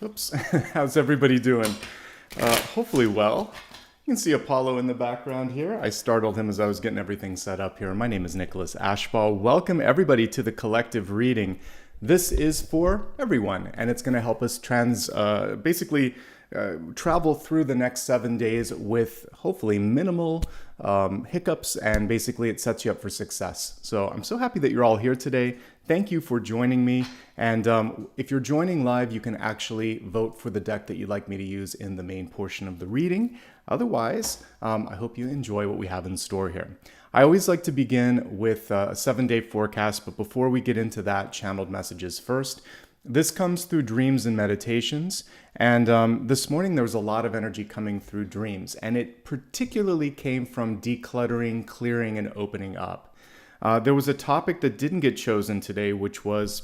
Oops. How's everybody doing? Hopefully well. You can see Apollo in the background here. I startled him as I was getting everything set up here. My name is Nicholas Ashbaugh. Welcome everybody to the collective reading. This is for everyone, and it's going to help us basically travel through the next 7 days with hopefully minimal hiccups, and basically it sets you up for success. So I'm so happy that you're all here today. Thank you for joining me. And if you're joining live, you can actually vote for the deck that you'd like me to use in the main portion of the reading. Otherwise, I hope you enjoy what we have in store here. I always like to begin with a 7-day forecast, but before we get into that, channeled messages first. This comes through dreams and meditations, and this morning there was a lot of energy coming through dreams, and it particularly came from decluttering, clearing, and opening up. There was a topic that didn't get chosen today, which was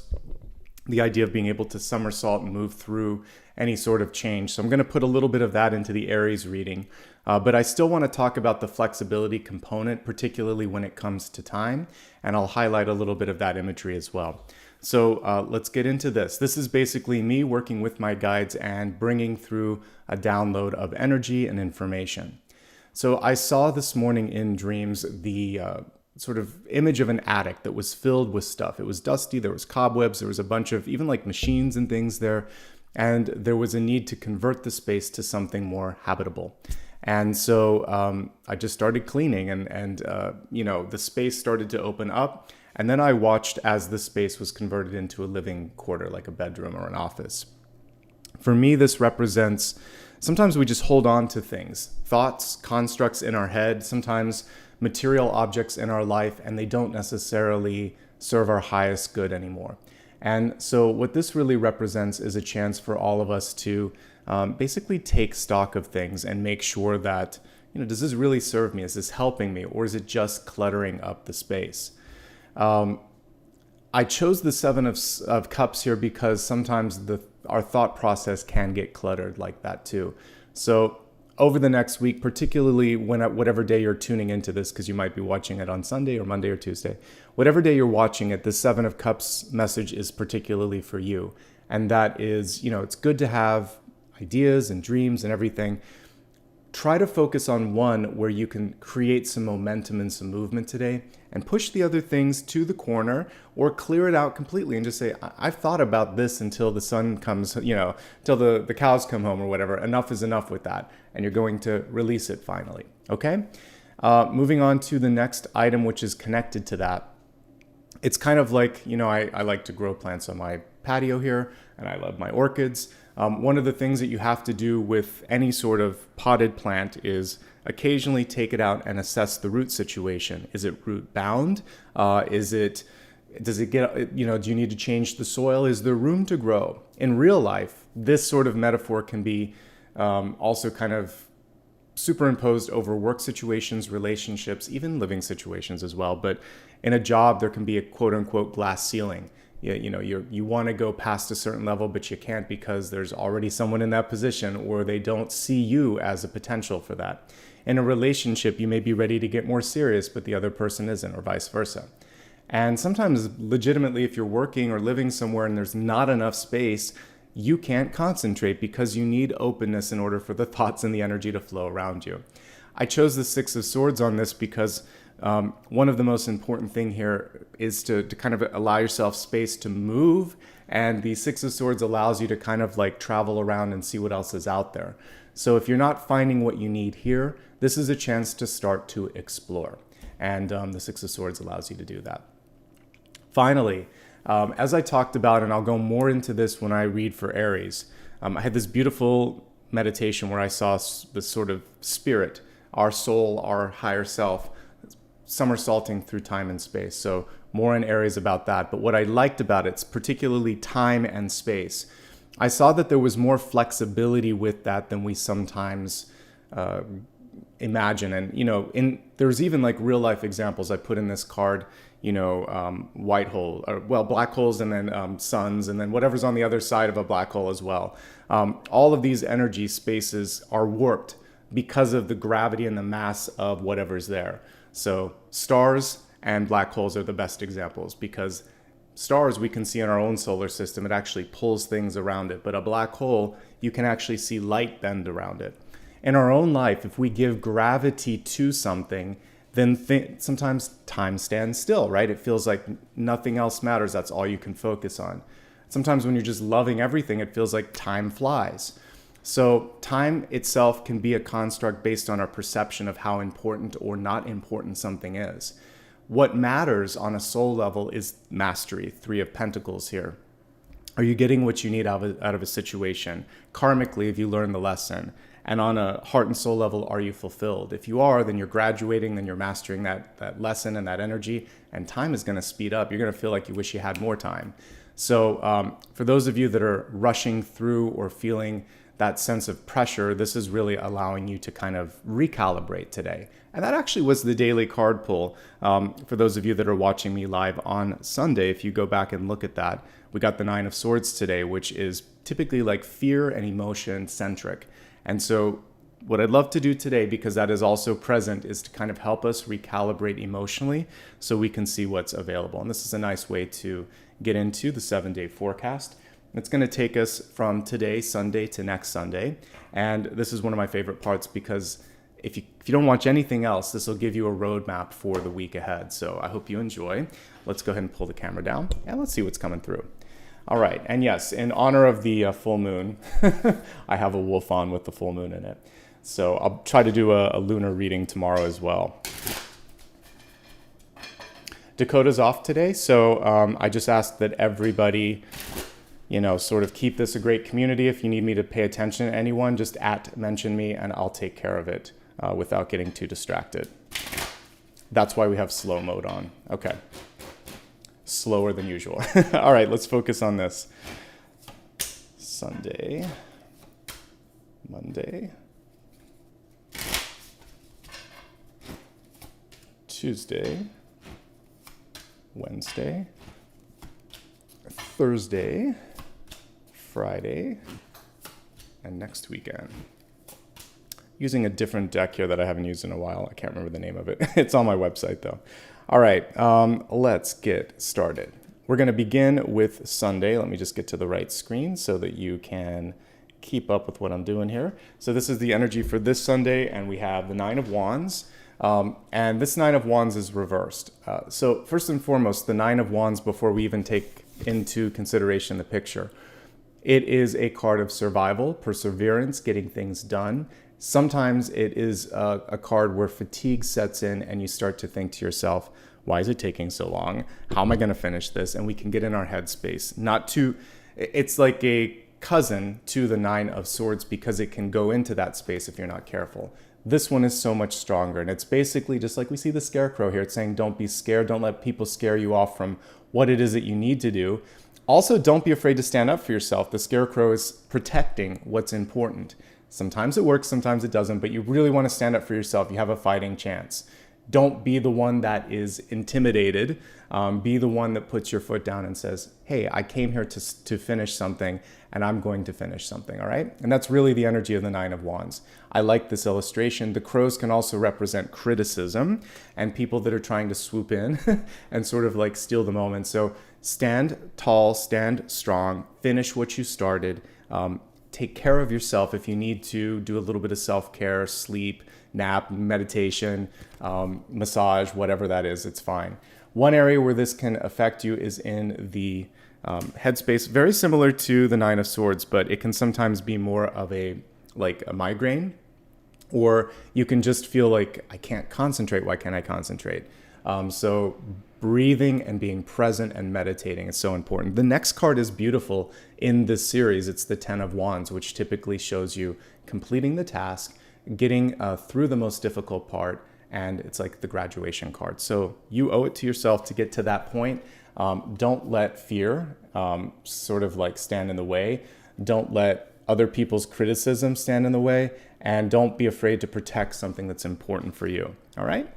the idea of being able to somersault and move through any sort of change. So I'm going to put a little bit of that into the Aries reading, but I still want to talk about the flexibility component, particularly when it comes to time, and I'll highlight a little bit of that imagery as well. So let's get into this. This is basically me working with my guides and bringing through a download of energy and information. So I saw this morning in dreams the sort of image of an attic that was filled with stuff. It was dusty, there was cobwebs, there was a bunch of even like machines and things there, and there was a need to convert the space to something more habitable. And so I just started cleaning, and the space started to open up. And then I watched as the space was converted into a living quarter, like a bedroom or an office. For me, this represents, sometimes we just hold on to things, thoughts, constructs in our head, sometimes material objects in our life, and they don't necessarily serve our highest good anymore. And so what this really represents is a chance for all of us to basically take stock of things and make sure that, does this really serve me? Is this helping me? Or is it just cluttering up the space? I chose the Seven of Cups here because sometimes our thought process can get cluttered like that too. So over the next week, particularly whatever day you're tuning into this, because you might be watching it on Sunday or Monday or Tuesday, whatever day you're watching it, the Seven of Cups message is particularly for you. And that is, it's good to have ideas and dreams and everything. Try to focus on one where you can create some momentum and some movement today, and push the other things to the corner or clear it out completely and just say, I've thought about this until the sun comes, till the cows come home or whatever. Enough is enough with that. And you're going to release it finally. Okay? Moving on to the next item, which is connected to that. It's kind of like, I like to grow plants on my patio here, and I love my orchids. One of the things that you have to do with any sort of potted plant is occasionally take it out and assess the root situation. Is it root bound? Does it get, do you need to change the soil? Is there room to grow? In real life, this sort of metaphor can be also kind of superimposed over work situations, relationships, even living situations as well. But in a job, there can be a quote unquote glass ceiling. You want to go past a certain level, but you can't because there's already someone in that position, or they don't see you as a potential for that. In a relationship, you may be ready to get more serious, but the other person isn't, or vice versa. And sometimes legitimately, if you're working or living somewhere and there's not enough space, you can't concentrate because you need openness in order for the thoughts and the energy to flow around you. I chose the Six of Swords on this because one of the most important thing here is to kind of allow yourself space to move, and the Six of Swords allows you to kind of like travel around and see what else is out there. So if you're not finding what you need here, this is a chance to start to explore, and the Six of Swords allows you to do that. Finally, as I talked about, and I'll go more into this when I read for Aries, I had this beautiful meditation where I saw this sort of spirit, our soul, our higher self, somersaulting through time and space. So more in Aries about that. But what I liked about it, particularly time and space, I saw that there was more flexibility with that than we sometimes imagine. And, there's even like real life examples I put in this card, white hole, black holes, and then suns, and then whatever's on the other side of a black hole as well. All of these energy spaces are warped because of the gravity and the mass of whatever's there. So stars and black holes are the best examples because stars we can see in our own solar system, it actually pulls things around it. But a black hole, you can actually see light bend around it. In our own life, if we give gravity to something, then sometimes time stands still, right? It feels like nothing else matters. That's all you can focus on. Sometimes when you're just loving everything, it feels like time flies. So time itself can be a construct based on our perception of how important or not important something is. What matters on a soul level is mastery, 3 of Pentacles here. Are you getting what you need out of a situation? Karmically, have you learned the lesson? And on a heart and soul level, are you fulfilled? If you are, then you're graduating, then you're mastering that lesson and that energy, and time is going to speed up. You're going to feel like you wish you had more time. So for those of you that are rushing through or feeling that sense of pressure, this is really allowing you to kind of recalibrate today. And that actually was the daily card pull. For those of you that are watching me live on Sunday, if you go back and look at that, we got the 9 of Swords today, which is typically like fear and emotion centric. And so what I'd love to do today, because that is also present, is to kind of help us recalibrate emotionally so we can see what's available. And this is a nice way to get into the 7-day forecast. It's going to take us from today, Sunday, to next Sunday. And this is one of my favorite parts because if you don't watch anything else, this will give you a roadmap for the week ahead. So I hope you enjoy. Let's go ahead and pull the camera down and let's see what's coming through. All right. And yes, in honor of the full moon, I have a wolf on with the full moon in it. So I'll try to do a lunar reading tomorrow as well. Dakota's off today. So I just asked that everybody, sort of keep this a great community. If you need me to pay attention to anyone, just mention me and I'll take care of it without getting too distracted. That's why we have slow mode on. Okay. Slower than usual. All right, let's focus on this. Sunday, Monday, Tuesday, Wednesday, Thursday, Friday, and next weekend. Using a different deck here that I haven't used in a while. I can't remember the name of it. It's on my website though. All right, let's get started. We're going to begin with Sunday. Let me just get to the right screen so that you can keep up with what I'm doing here. So this is the energy for this Sunday, and we have the 9 of Wands. And this 9 of Wands is reversed. So first and foremost, the 9 of Wands, before we even take into consideration the picture, it is a card of survival, perseverance, getting things done. Sometimes it is a card where fatigue sets in and you start to think to yourself, why is it taking so long? How am I going to finish this? And we can get in our headspace. It's like a cousin to the 9 of Swords because it can go into that space if you're not careful. This one is so much stronger. And it's basically just like we see the scarecrow here. It's saying don't be scared. Don't let people scare you off from what it is that you need to do. Also, don't be afraid to stand up for yourself. The scarecrow is protecting what's important. Sometimes it works, sometimes it doesn't, but you really want to stand up for yourself. You have a fighting chance. Don't be the one that is intimidated. Be the one that puts your foot down and says, hey, I came here to finish something and I'm going to finish something, all right? And that's really the energy of the 9 of Wands. I like this illustration. The crows can also represent criticism and people that are trying to swoop in and sort of like steal the moment. So stand tall, stand strong, finish what you started. Take care of yourself. If you need to, do a little bit of self-care, sleep, nap, meditation, massage, whatever that is, it's fine. One area where this can affect you is in the headspace, very similar to the 9 of Swords, but it can sometimes be more of a migraine, or you can just feel like, I can't concentrate. Why can't I concentrate? So breathing and being present and meditating is so important. The next card is beautiful in this series. It's the 10 of Wands, which typically shows you completing the task, getting through the most difficult part, and it's like the graduation card. So you owe it to yourself to get to that point. Don't let fear sort of like stand in the way. Don't let other people's criticism stand in the way, and don't be afraid to protect something that's important for you. All right?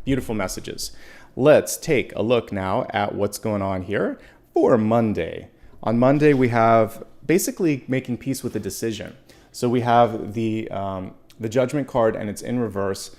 Beautiful messages. Let's take a look now at what's going on here for Monday. On Monday, we have basically making peace with a decision. So we have the Judgment card, and it's in reverse.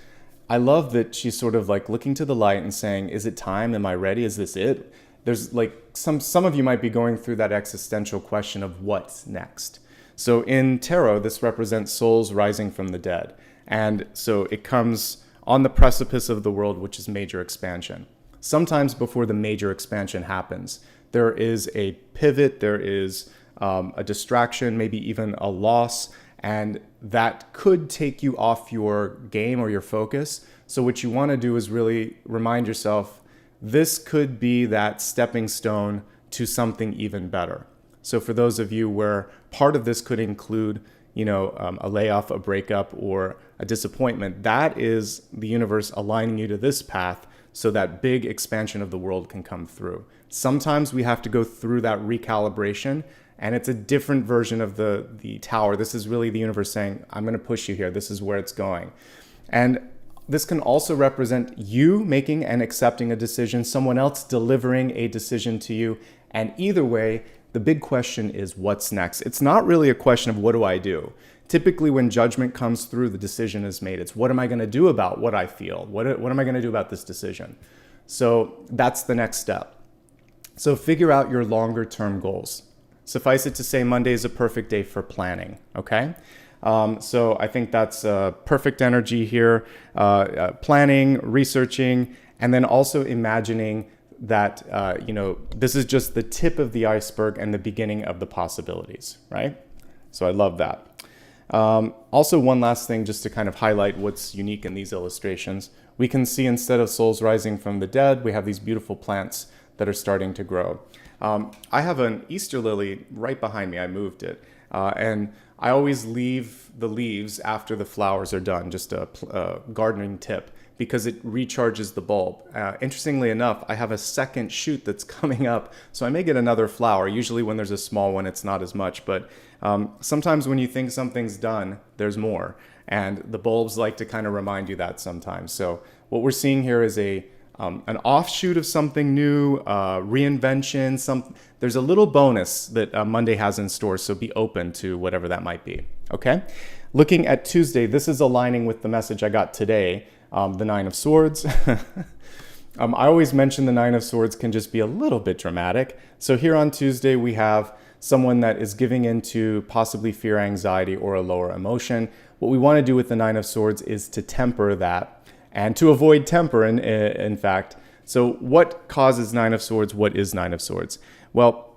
I love that she's sort of like looking to the light and saying, is it time? Am I ready? Is this it? there's like some of you might be going through that existential question of what's next. So in tarot, this represents souls rising from the dead. And so it comes on the precipice of the world, which is major expansion. Sometimes before the major expansion happens, there is a pivot, there is a distraction, maybe even a loss, and that could take you off your game or your focus. So what you want to do is really remind yourself, this could be that stepping stone to something even better. So for those of you where part of this could include, a layoff, a breakup, or a disappointment, that is the universe aligning you to this path so that big expansion of the world can come through. Sometimes we have to go through that recalibration, and it's a different version of the tower. This is really the universe saying, I'm going to push you here. This is where it's going. And this can also represent you making and accepting a decision, someone else delivering a decision to you. And either way, the big question is what's next. It's not really a question of what do I do? Typically when judgment comes through, the decision is made. It's what am I going to do about what I feel? What am I going to do about this decision? So that's the next step. So figure out your longer term goals. Suffice it to say, Monday is a perfect day for planning, okay? So I think that's perfect energy here. Planning, researching, and then also imagining that, this is just the tip of the iceberg and the beginning of the possibilities, right? So I love that. Also, one last thing just to kind of highlight what's unique in these illustrations. We can see instead of souls rising from the dead, we have these beautiful plants that are starting to grow. I have an Easter lily right behind me. I moved it. And I always leave the leaves after the flowers are done, just a gardening tip, because it recharges the bulb. Interestingly enough, I have a second shoot that's coming up, so I may get another flower. Usually when there's a small one, it's not as much, but sometimes when you think something's done, there's more. And the bulbs like to kind of remind you that sometimes. So what we're seeing here is an offshoot of something new, reinvention. There's a little bonus that Monday has in store, so be open to whatever that might be, okay? Looking at Tuesday, this is aligning with the message I got today, the Nine of Swords. I always mention the Nine of Swords can just be a little bit dramatic. So here on Tuesday, we have someone that is giving into possibly fear, anxiety, or a lower emotion. What we want to do with the Nine of Swords is to temper that, and to avoid temper, in fact. So what causes Nine of Swords? What is Nine of Swords? Well,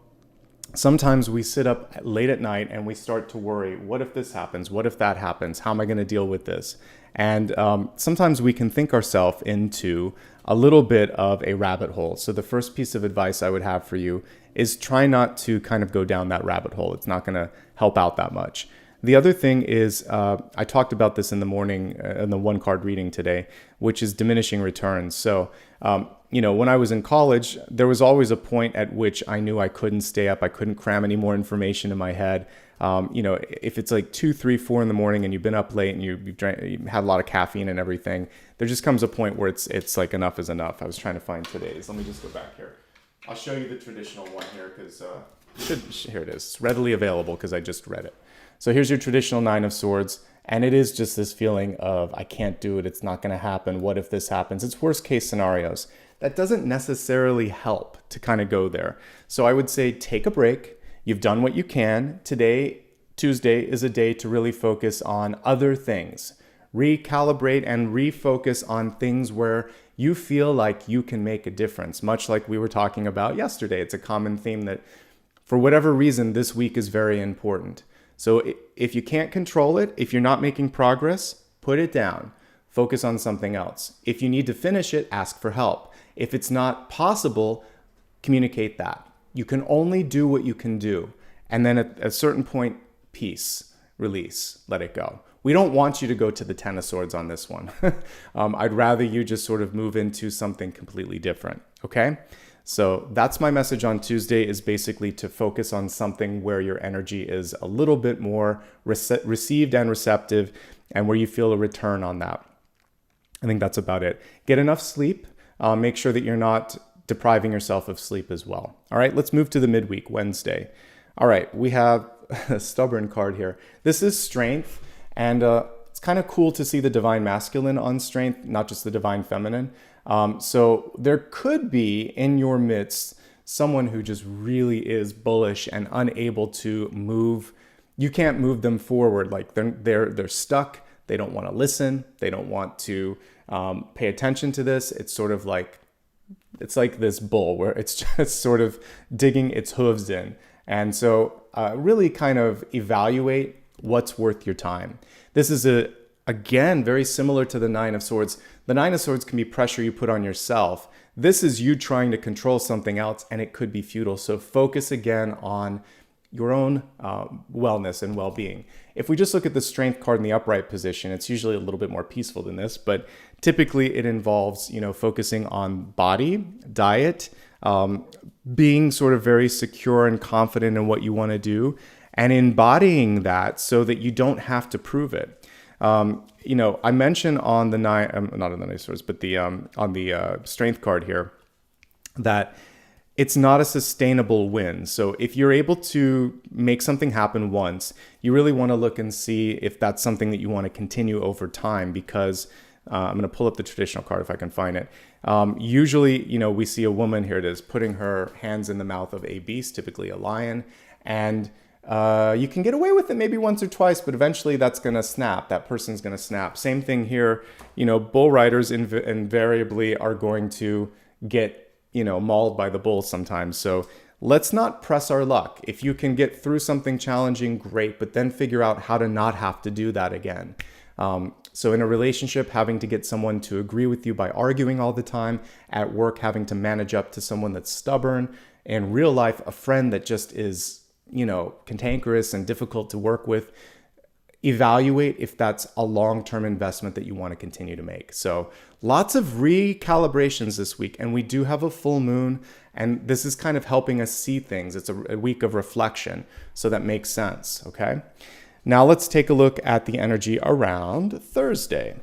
sometimes we sit up late at night and we start to worry, what if this happens? What if that happens? How am I going to deal with this? And sometimes we can think ourselves into a little bit of a rabbit hole. So the first piece of advice I would have for you is try not to kind of go down that rabbit hole. It's not going to help out that much. The other thing is, I talked about this in the morning in the one card reading today, which is diminishing returns. So, when I was in college, there was always a point at which I knew I couldn't stay up. I couldn't cram any more information in my head. If it's like 2, 3, 4 in the morning and you've been up late and you had a lot of caffeine and everything, there just comes a point where it's like enough is enough. I was trying to find today's. Let me just go back here. I'll show you the traditional one here because here it is. It's readily available because I just read it. So here's your traditional Nine of Swords, and it is just this feeling of, I can't do it, it's not going to happen, what if this happens? It's worst case scenarios. That doesn't necessarily help to kind of go there. So I would say take a break. You've done what you can. Today, Tuesday, is a day to really focus on other things. Recalibrate and refocus on things where you feel like you can make a difference, much like we were talking about yesterday. It's a common theme that for whatever reason, this week is very important. So if you can't control it, if you're not making progress, put it down. Focus on something else. If you need to finish it, ask for help. If it's not possible, communicate that. You can only do what you can do. And then at a certain point, peace, release, let it go. We don't want you to go to the Ten of Swords on this one. I'd rather you just sort of move into something completely different, okay? So that's my message on Tuesday, is basically to focus on something where your energy is a little bit more received and receptive, and where you feel a return on that. I think that's about it. Get enough sleep. Make sure that you're not depriving yourself of sleep as well. All right, let's move to the midweek, Wednesday. All right, we have a stubborn card here. This is strength, and it's kind of cool to see the divine masculine on strength, not just the divine feminine. So there could be in your midst someone who just really is bullish and unable to move. You can't move them forward. Like they're stuck. They don't want to listen. They don't want to pay attention to this. It's sort of like, it's like this bull where it's just sort of digging its hooves in. And so really kind of evaluate what's worth your time. This is again, very similar to the Nine of Swords. The Nine of Swords can be pressure you put on yourself. This is you trying to control something else, and it could be futile. So focus again on your own wellness and well-being. If we just look at the Strength card in the upright position, it's usually a little bit more peaceful than this, but typically it involves, focusing on body, diet, being sort of very secure and confident in what you want to do, and embodying that so that you don't have to prove it. I mentioned on the not on the Nine of Swords, but on the Strength card here, that it's not a sustainable win. So if you're able to make something happen once, you really want to look and see if that's something that you want to continue over time, because I'm going to pull up the traditional card if I can find it. Usually, we see a woman, here it is, putting her hands in the mouth of a beast, typically a lion, and you can get away with it maybe once or twice, but eventually that's going to snap. That person's going to snap. Same thing here. Bull riders invariably are going to get mauled by the bull sometimes. So let's not press our luck. If you can get through something challenging, great, but then figure out how to not have to do that again. So in a relationship, having to get someone to agree with you by arguing all the time, at work, having to manage up to someone that's stubborn, in real life, a friend that just is, cantankerous and difficult to work with. Evaluate if that's a long-term investment that you want to continue to make. So lots of recalibrations this week, and we do have a full moon, and this is kind of helping us see things. It's a week of reflection, so that makes sense, okay? Now let's take a look at the energy around Thursday.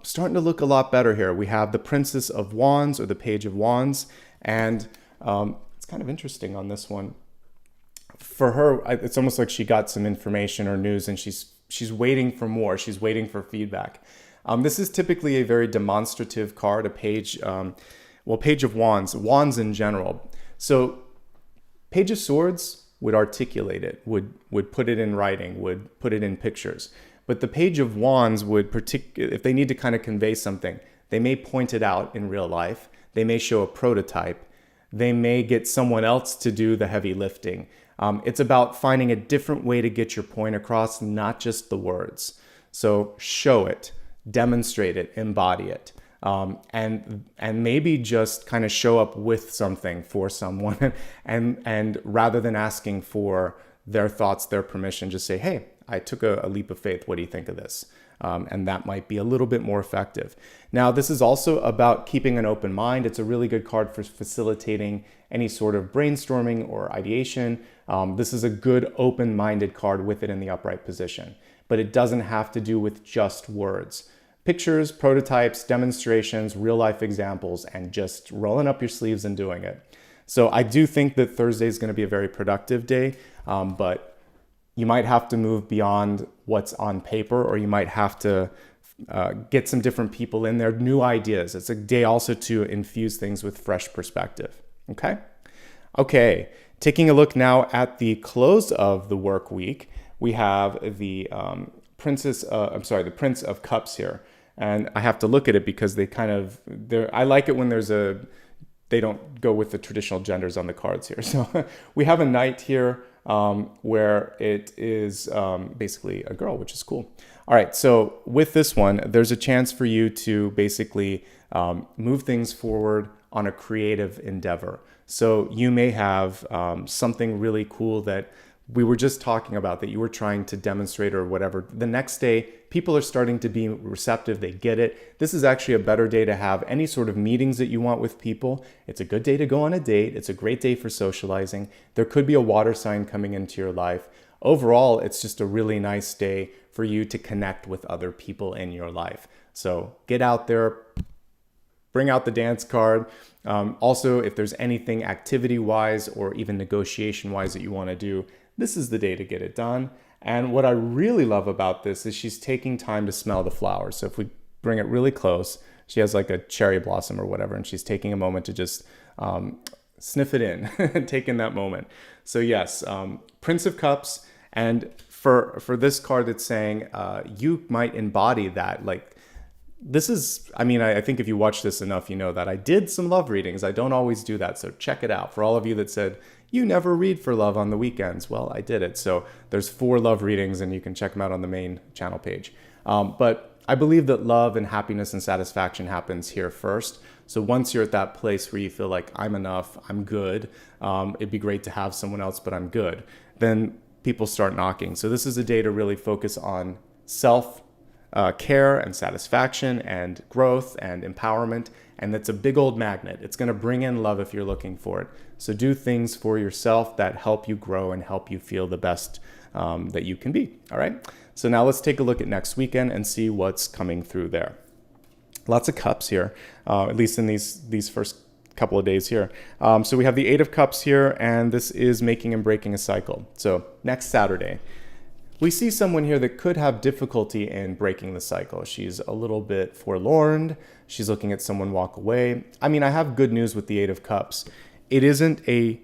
Starting to look a lot better here. We have the Princess of Wands, or the Page of Wands, and it's kind of interesting on this one. For her, it's almost like she got some information or news, and she's waiting for more. She's waiting for feedback. This is typically a very demonstrative card, a page, Page of Wands, wands in general. So Page of Swords would articulate it, would put it in writing, would put it in pictures. But the Page of Wands would, if they need to kind of convey something, they may point it out in real life. They may show a prototype. They may get someone else to do the heavy lifting. It's about finding a different way to get your point across, not just the words. So show it, demonstrate it, embody it, and maybe just kind of show up with something for someone, and rather than asking for their thoughts, their permission, just say, hey, I took a leap of faith. What do you think of this? And that might be a little bit more effective. Now, this is also about keeping an open mind. It's a really good card for facilitating any sort of brainstorming or ideation. This is a good open-minded card with it in the upright position, but it doesn't have to do with just words. Pictures, prototypes, demonstrations, real-life examples, and just rolling up your sleeves and doing it. So I do think that Thursday is going to be a very productive day, but you might have to move beyond what's on paper, or you might have to get some different people in there, new ideas. It's a day also to infuse things with fresh perspective. Okay. Taking a look now at the close of the work week, we have the Prince of Cups here. And I have to look at it because I like it when they don't go with the traditional genders on the cards here. So we have a knight here, where it is basically a girl, which is cool. All right, so with this one, there's a chance for you to basically move things forward on a creative endeavor. So you may have something really cool that we were just talking about that you were trying to demonstrate or whatever. The next day, people are starting to be receptive. They get it. This is actually a better day to have any sort of meetings that you want with people. It's a good day to go on a date. It's a great day for socializing. There could be a water sign coming into your life. Overall, it's just a really nice day for you to connect with other people in your life. So get out there, bring out the dance card. Also, if there's anything activity-wise or even negotiation-wise that you want to do, this is the day to get it done. And what I really love about this is she's taking time to smell the flowers. So if we bring it really close, she has like a cherry blossom or whatever, and she's taking a moment to just sniff it in, take in that moment. So yes, Prince of Cups. And for this card, it's saying you might embody that. Like, this is, I mean, I think if you watch this enough, you know that I did some love readings. I don't always do that. So check it out. For all of you that said, you never read for love on the weekends. Well, I did it. So there's 4 love readings and you can check them out on the main channel page. But I believe that love and happiness and satisfaction happens here first. So once you're at that place where you feel like I'm enough, I'm good, it'd be great to have someone else, but I'm good, then people start knocking. So this is a day to really focus on self care and satisfaction and growth and empowerment. And that's a big old magnet. It's going to bring in love if you're looking for it. So do things for yourself that help you grow and help you feel the best that you can be. All right. So now let's take a look at next weekend and see what's coming through there. Lots of cups here, at least in these first couple of days here. So we have the 8 of Cups here, and this is making and breaking a cycle. So next Saturday, we see someone here that could have difficulty in breaking the cycle. She's a little bit forlorn. She's looking at someone walk away. I mean, I have good news with the 8 of Cups. It isn't a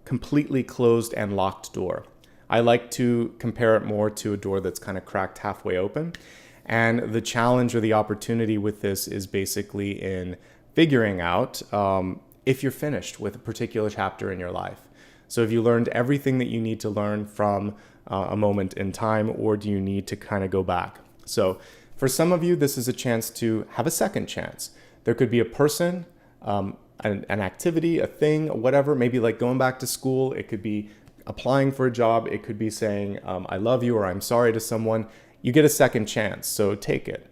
completely closed and locked door. I like to compare it more to a door that's kind of cracked halfway open. And the challenge or the opportunity with this is basically in figuring out if you're finished with a particular chapter in your life. So have you learned everything that you need to learn from a moment in time, or do you need to kind of go back? So for some of you, this is a chance to have a second chance. There could be a person, an activity, a thing, whatever, maybe like going back to school. It could be applying for a job. It could be saying, I love you, or I'm sorry to someone. You get a second chance, so take it.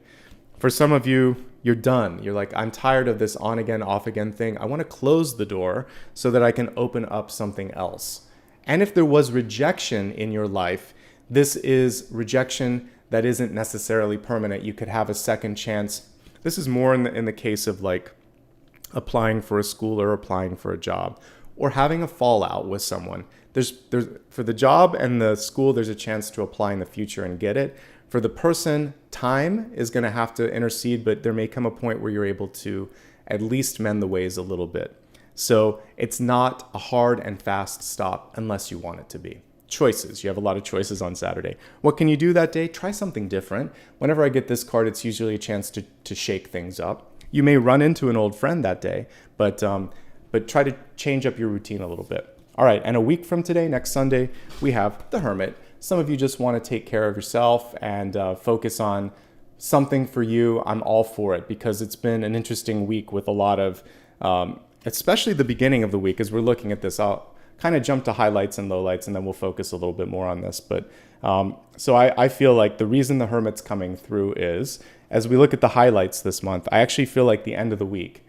For some of you, you're done. You're like, I'm tired of this on again, off again thing. I want to close the door so that I can open up something else. And if there was rejection in your life, this is rejection that isn't necessarily permanent. You could have a second chance. This is more in the case of like applying for a school or applying for a job, or having a fallout with someone. There's for the job and the school, there's a chance to apply in the future and get it. For the person, time is going to have to intercede, but there may come a point where you're able to at least mend the ways a little bit. So it's not a hard and fast stop unless you want it to be. Choices. You have a lot of choices on Saturday. What can you do that day? Try something different. Whenever I get this card, it's usually a chance to shake things up. You may run into an old friend that day, but try to change up your routine a little bit. All right, and a week from today, next Sunday, we have the Hermit. Some of you just want to take care of yourself and focus on something for you. I'm all for it because it's been an interesting week with a lot of, especially the beginning of the week as we're looking at this. I'll kind of jump to highlights and lowlights and then we'll focus a little bit more on this. But so I feel like the reason the Hermit's coming through is, as we look at the highlights this month, I actually feel like the end of the week,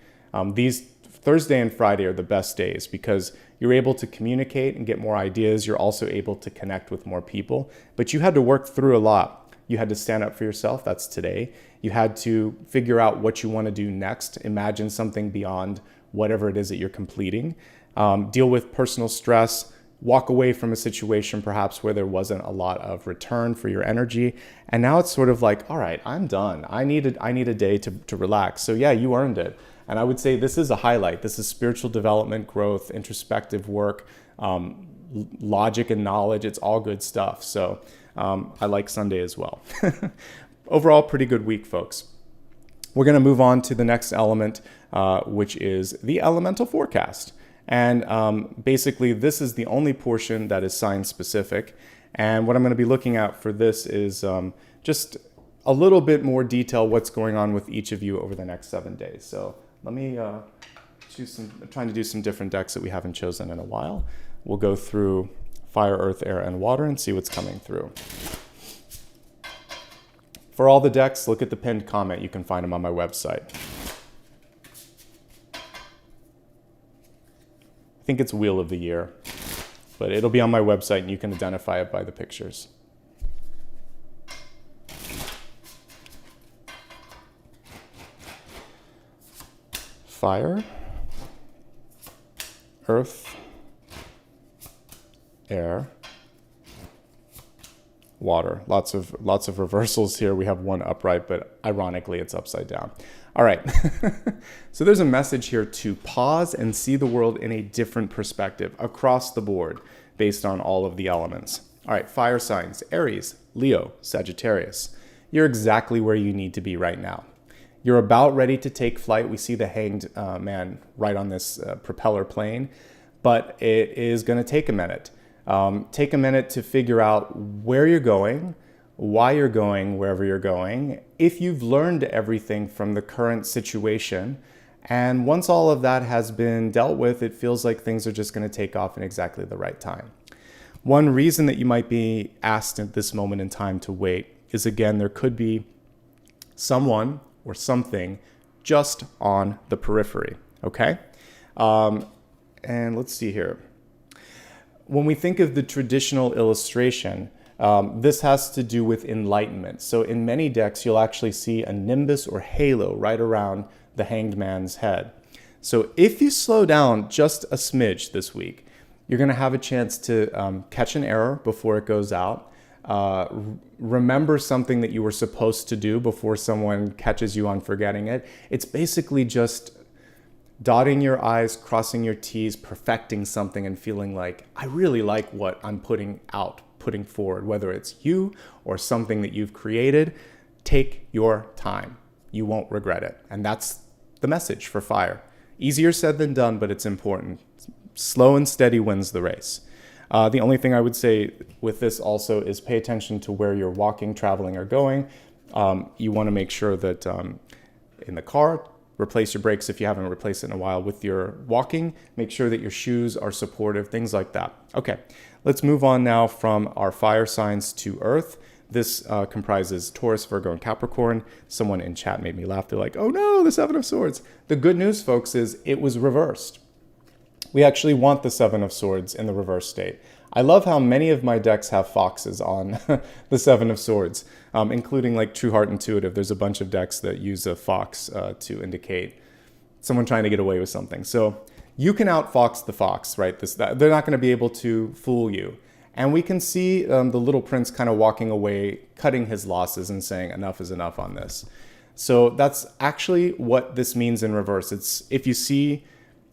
these Thursday and Friday are the best days because you're able to communicate and get more ideas. You're also able to connect with more people, but you had to work through a lot. You had to stand up for yourself. That's today. You had to figure out what you want to do next. Imagine something beyond whatever it is that you're completing. Deal with personal stress. Walk away from a situation perhaps where there wasn't a lot of return for your energy. And now it's sort of like, all right, I'm done. I need a day to relax. So yeah, you earned it. And I would say this is a highlight. This is spiritual development, growth, introspective work, logic and knowledge. It's all good stuff. So I like Sunday as well. Overall, pretty good week, folks. We're going to move on to the next element, which is the elemental forecast. And basically, this is the only portion that is sign specific. And what I'm going to be looking at for this is just a little bit more detail what's going on with each of you over the next 7 days. So let me choose I'm trying to do some different decks that we haven't chosen in a while. We'll go through fire, earth, air, and water and see what's coming through. For all the decks, look at the pinned comment. You can find them on my website. I think it's Wheel of the Year, but it'll be on my website and you can identify it by the pictures. Fire, earth, air, water. Lots of reversals here. We have one upright, but ironically it's upside down. All right. So there's a message here to pause and see the world in a different perspective across the board based on all of the elements. All right, fire signs: Aries, Leo, Sagittarius. You're exactly where you need to be right now. You're about ready to take flight. We see the hanged man right on this propeller plane, but it is going to take a minute. Take a minute to figure out where you're going, why you're going wherever you're going, if you've learned everything from the current situation. And once all of that has been dealt with, it feels like things are just going to take off in exactly the right time. One reason that you might be asked at this moment in time to wait is, again, there could be someone or something just on the periphery, okay? And let's see here. When we think of the traditional illustration, this has to do with enlightenment. So in many decks, you'll actually see a nimbus or halo right around the hanged man's head. So if you slow down just a smidge this week, you're going to have a chance to catch an error before it goes out. Remember something that you were supposed to do before someone catches you on forgetting it. It's basically just dotting your I's, crossing your T's, perfecting something and feeling like, I really like what I'm putting forward, whether it's you or something that you've created. Take your time. You won't regret it. And that's the message for fire. Easier said than done, but it's important. Slow and steady wins the race. The only thing I would say with this also is pay attention to where you're walking, traveling, or going. You want to make sure that in the car, replace your brakes if you haven't replaced it in a while with your walking. Make sure that your shoes are supportive, things like that. Okay, let's move on now from our fire signs to Earth. This comprises Taurus, Virgo, and Capricorn. Someone in chat made me laugh. They're like, oh no, the Seven of Swords. The good news, folks, is it was reversed. We actually want the Seven of Swords in the reverse state. I love how many of my decks have foxes on the Seven of Swords, including like True Heart Intuitive. There's a bunch of decks that use a fox to indicate someone trying to get away with something. So you can outfox the fox, right? They're not going to be able to fool you. And we can see the little prince kind of walking away, cutting his losses and saying enough is enough on this. So that's actually what this means in reverse. It's if you see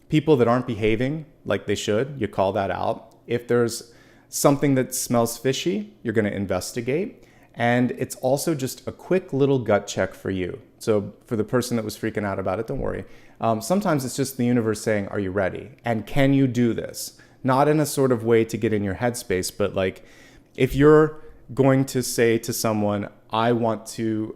people that aren't behaving like they should, you call that out. If there's something that smells fishy, you're going to investigate. And it's also just a quick little gut check for you. So for the person that was freaking out about it, don't worry. Sometimes it's just the universe saying, are you ready? And can you do this? Not in a sort of way to get in your headspace, but like if you're going to say to someone, I want to,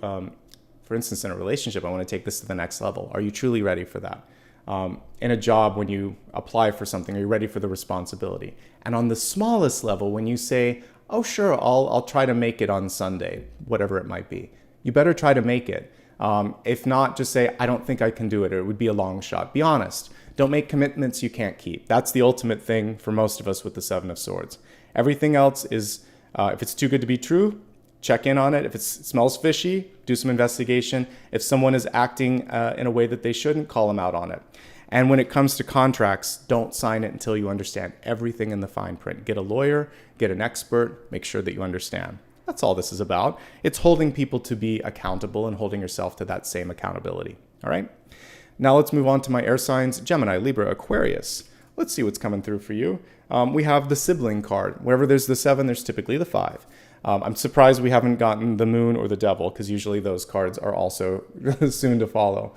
for instance, in a relationship, I want to take this to the next level. Are you truly ready for that? In a job, when you apply for something, are you ready for the responsibility? And on the smallest level, when you say, oh, sure, I'll try to make it on Sunday, whatever it might be, you better try to make it. If not, just say, I don't think I can do it, or it would be a long shot. Be honest. Don't make commitments you can't keep. That's the ultimate thing for most of us with the Seven of Swords. Everything else is, if it's too good to be true, check in on it. If it smells fishy, do some investigation. If someone is acting in a way that they shouldn't, call them out on it. And when it comes to contracts, don't sign it until you understand everything in the fine print. Get a lawyer, get an expert, make sure that you understand. That's all this is about. It's holding people to be accountable and holding yourself to that same accountability. All right? Now let's move on to my air signs: Gemini, Libra, Aquarius. Let's see what's coming through for you. We have the sibling card. Wherever there's the 7, there's typically the 5. I'm surprised we haven't gotten the moon or the devil, because usually those cards are also soon to follow.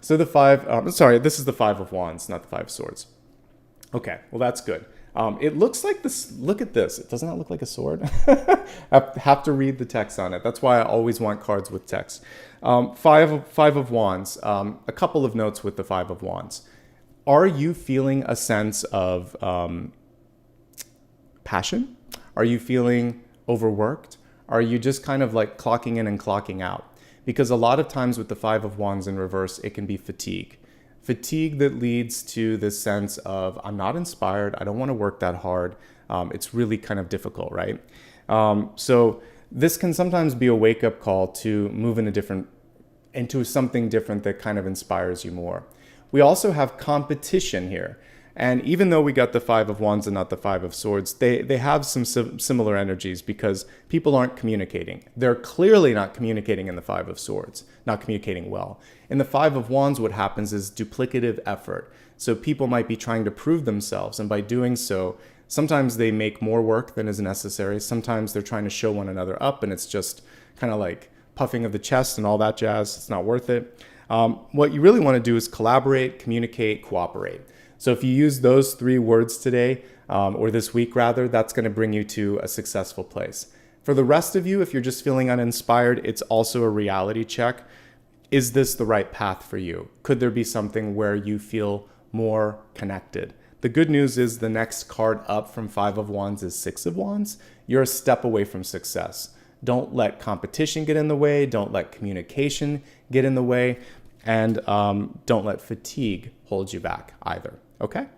So the 5, this is the 5 of Wands, not the 5 of Swords. Okay, well that's good. It looks like this, look at this. It does not look like a sword. I have to read the text on it. That's why I always want cards with text. 5 of Wands, a couple of notes with the 5 of Wands. Are you feeling a sense of passion? Are you feeling overworked? Are you just kind of like clocking in and clocking out? Because a lot of times with the 5 of Wands in reverse, it can be fatigue. Fatigue that leads to this sense of, I'm not inspired, I don't want to work that hard. It's really kind of difficult, right? So this can sometimes be a wake-up call to move into something different that kind of inspires you more. We also have competition here. And even though we got the Five of Wands and not the Five of Swords, they have some similar energies because people aren't communicating. They're clearly not communicating in the Five of Swords, not communicating well. In the Five of Wands, what happens is duplicative effort. So people might be trying to prove themselves, and by doing so, sometimes they make more work than is necessary. Sometimes they're trying to show one another up, and it's just kind of like puffing of the chest and all that jazz. It's not worth it. What you really want to do is collaborate, communicate, cooperate. So if you use those 3 words today, or this week rather, that's going to bring you to a successful place. For the rest of you, if you're just feeling uninspired, it's also a reality check. Is this the right path for you? Could there be something where you feel more connected? The good news is the next card up from Five of Wands is Six of Wands. You're a step away from success. Don't let competition get in the way. Don't let communication get in the way. And don't let fatigue hold you back either. Okay?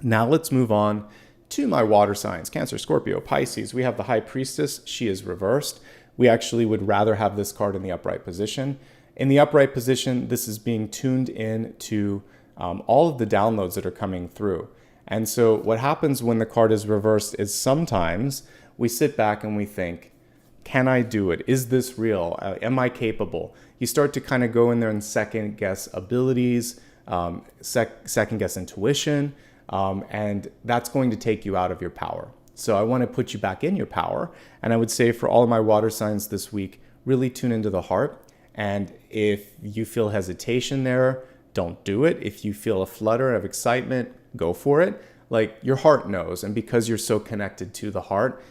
Now let's move on to my water signs. Cancer, Scorpio, Pisces. We have the High Priestess. She is reversed. We actually would rather have this card in the upright position. In the upright position, this is being tuned in to all of the downloads that are coming through. And so what happens when the card is reversed is sometimes we sit back and we think, can I do it? Is this real? Am I capable? You start to kind of go in there and second guess abilities, second guess intuition, and that's going to take you out of your power. So I want to put you back in your power. And I would say for all of my water signs this week, really tune into the heart. And if you feel hesitation there, don't do it. If you feel a flutter of excitement, go for it. Like your heart knows. And because you're so connected to the heart,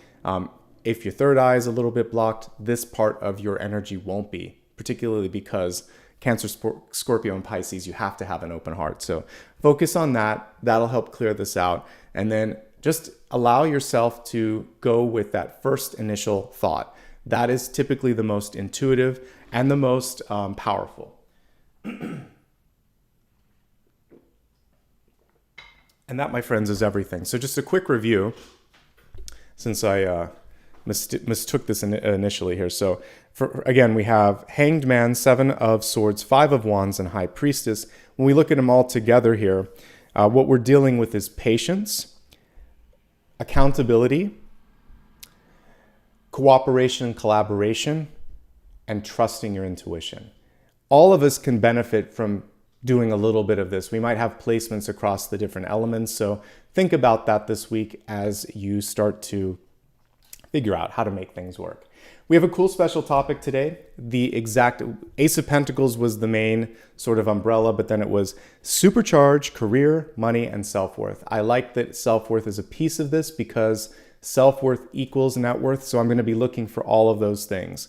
if your third eye is a little bit blocked, this part of your energy won't be, particularly because Cancer, Scorpio, and Pisces, you have to have an open heart. So focus on that. That'll help clear this out. And then just allow yourself to go with that first initial thought. That is typically the most intuitive and the most powerful. And that, my friends, is everything. So just a quick review, since I mistook this initially here. So again, we have Hanged Man, Seven of Swords, Five of Wands, and High Priestess. When we look at them all together here, what we're dealing with is patience, accountability, cooperation and collaboration, and trusting your intuition. All of us can benefit from doing a little bit of this. We might have placements across the different elements. So think about that this week as you start to figure out how to make things work. We have a cool special topic today. The exact Ace of Pentacles was the main sort of umbrella, but then it was Supercharge, career, money, and self-worth. I like that self-worth is a piece of this because self-worth equals net worth. So I'm going to be looking for all of those things.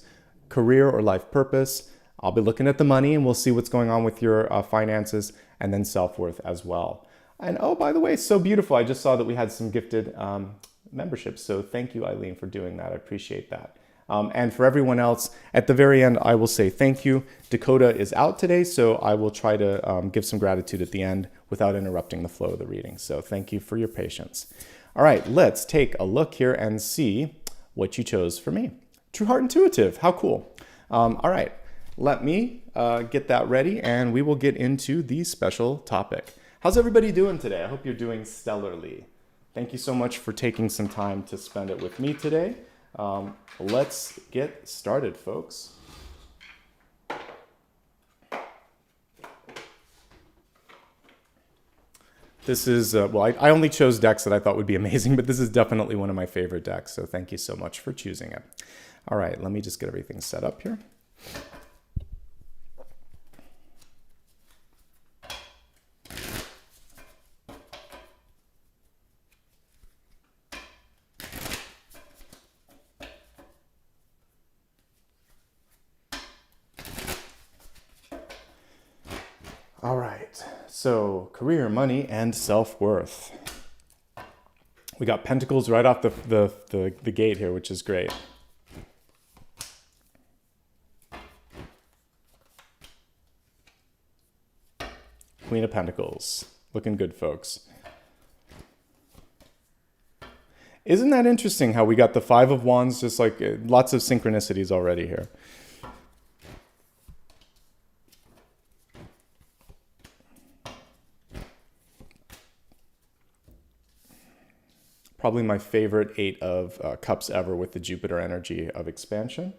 Career or life purpose. I'll be looking at the money and we'll see what's going on with your finances, and then self-worth as well. And oh, by the way, so beautiful. I just saw that we had some gifted memberships. So thank you, Eileen, for doing that. I appreciate that. And for everyone else, at the very end, I will say thank you. Dakota is out today, so I will try to give some gratitude at the end without interrupting the flow of the reading. So thank you for your patience. All right, let's take a look here and see what you chose for me. True Heart Intuitive, how cool. All right, let me get that ready and we will get into the special topic. How's everybody doing today? I hope you're doing stellarly. Thank you so much for taking some time to spend it with me today. Let's get started, folks. This is, well, I only chose decks that I thought would be amazing, but this is definitely one of my favorite decks, so thank you so much for choosing it. All right, let me just get everything set up here. All right, so career, money, and self-worth. We got Pentacles right off the gate here, which is great. Queen of Pentacles, looking good, folks. Isn't that interesting how we got the Five of Wands, just like lots of synchronicities already here. Probably my favorite 8 of Cups ever with the Jupiter energy of expansion.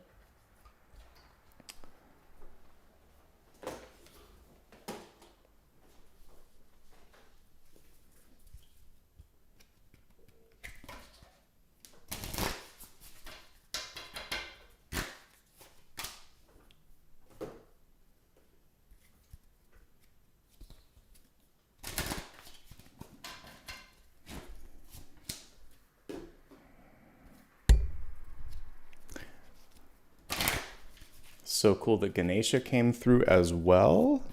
So cool that Ganesha came through as well.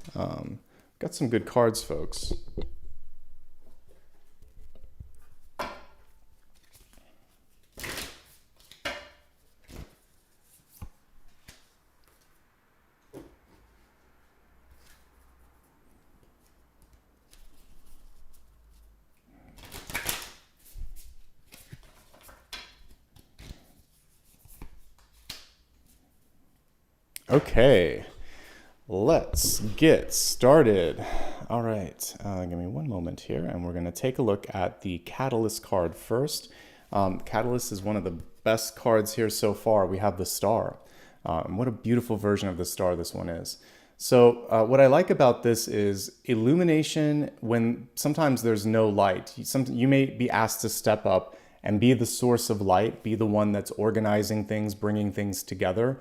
Got some good cards, folks. Okay, let's get started. All right, give me one moment here, and we're going to take a look at the Catalyst card first. Catalyst is one of the best cards here so far. We have the Star. What a beautiful version of the Star this one is. So what I like about this is illumination when sometimes there's no light. You may be asked to step up and be the source of light, be the one that's organizing things, bringing things together.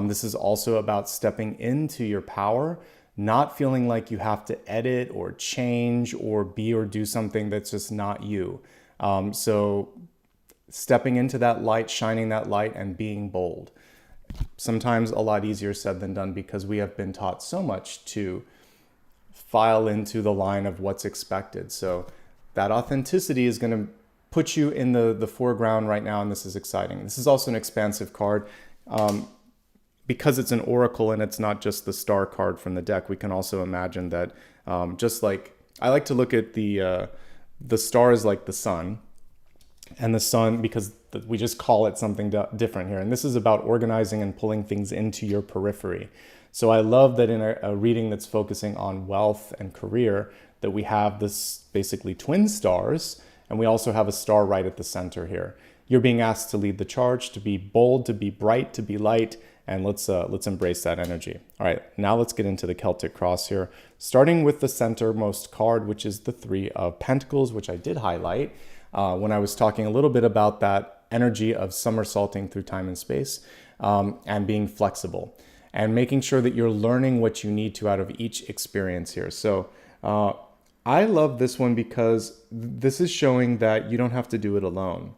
This is also about stepping into your power, not feeling like you have to edit or change or be or do something that's just not you. So stepping into that light, shining that light, and being bold. Sometimes a lot easier said than done because we have been taught so much to file into the line of what's expected. So that authenticity is going to put you in the foreground right now, and this is exciting. This is also an expansive card. Because it's an oracle and it's not just the star card from the deck, we can also imagine that just like, I like to look at the star as like the sun, and the sun, because we just call it something different here. And this is about organizing and pulling things into your periphery. So I love that in a reading that's focusing on wealth and career, that we have this basically twin stars, and we also have a star right at the center here. You're being asked to lead the charge, to be bold, to be bright, to be light, and let's embrace that energy. All right, now let's get into the Celtic Cross here, starting with the centermost card, which is the 3 of Pentacles, which I did highlight when I was talking a little bit about that energy of somersaulting through time and space, and being flexible and making sure that you're learning what you need to out of each experience here. So I love this one because this is showing that you don't have to do it alone.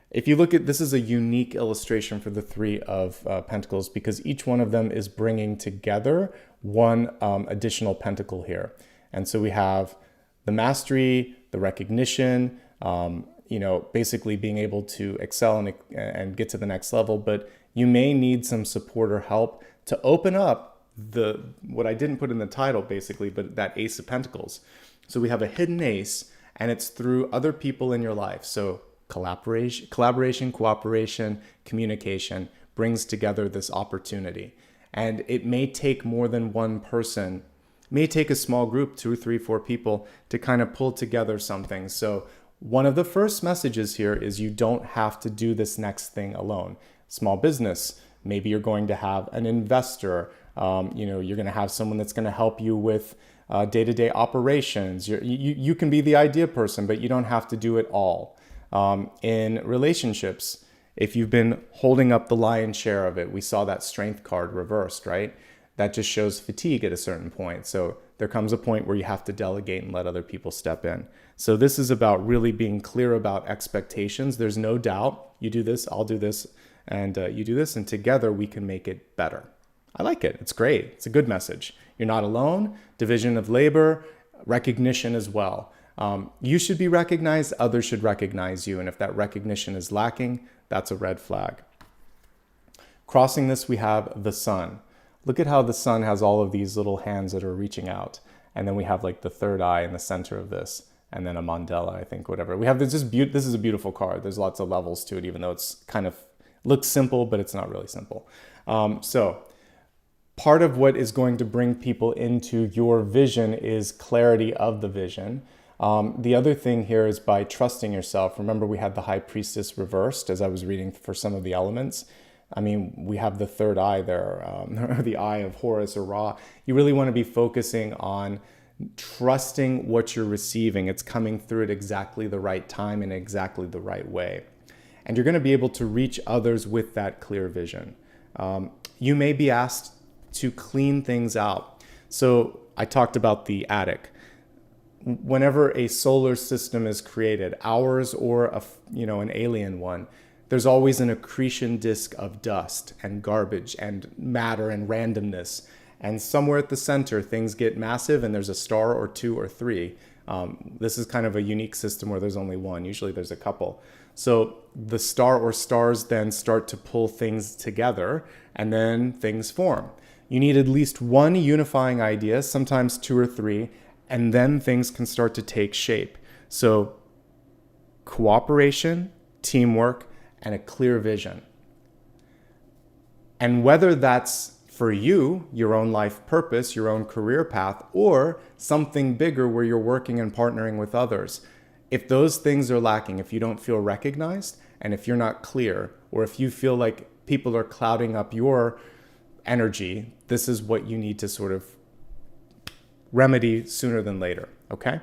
If you look at, this is a unique illustration for the 3 of Pentacles because each one of them is bringing together one additional pentacle here. And so we have the mastery, the recognition, basically being able to excel and get to the next level. But you may need some support or help to open up what I didn't put in the title basically, but that Ace of Pentacles. So we have a hidden ace, and it's through other people in your life. So collaboration, cooperation, communication brings together this opportunity. And it may take more than one person, it may take a small group, 2, 3, 4 people to kind of pull together something. So one of the first messages here is you don't have to do this next thing alone. Small business, maybe you're going to have an investor, you're going to have someone that's going to help you with day-to-day operations. You can be the idea person, but you don't have to do it all. In relationships, if you've been holding up the lion's share of it, we saw that strength card reversed, right? That just shows fatigue at a certain point. So there comes a point where you have to delegate and let other people step in. So this is about really being clear about expectations. There's no doubt you do this, I'll do this, and you do this, and together we can make it better. I like it. It's great. It's a good message. You're not alone. Division of labor, recognition as well. You should be recognized, others should recognize you. And if that recognition is lacking, that's a red flag. Crossing this, we have the sun. Look at how the sun has all of these little hands that are reaching out. And then we have like the third eye in the center of this. And then a mandala, I think, whatever. We have this is a beautiful card. There's lots of levels to it, even though it's kind of looks simple, but it's not really simple. So part of what is going to bring people into your vision is clarity of the vision. The other thing here is by trusting yourself. Remember, we had the High Priestess reversed as I was reading for some of the elements. I mean, we have the third eye there, or the eye of Horus or Ra. You really want to be focusing on trusting what you're receiving. It's coming through at exactly the right time in exactly the right way. And you're going to be able to reach others with that clear vision. You may be asked to clean things out. So I talked about the attic. Whenever a solar system is created, ours or an alien one, there's always an accretion disk of dust and garbage and matter and randomness. And somewhere at the center, things get massive and there's a star or two or three. This is kind of a unique system where there's only one. Usually there's a couple. So the star or stars then start to pull things together and then things form. You need at least one unifying idea, sometimes two or three, and then things can start to take shape. So cooperation, teamwork, and a clear vision. And whether that's for you, your own life purpose, your own career path, or something bigger where you're working and partnering with others, if those things are lacking, if you don't feel recognized, and if you're not clear, or if you feel like people are clouding up your energy, this is what you need to sort of remedy sooner than later, okay?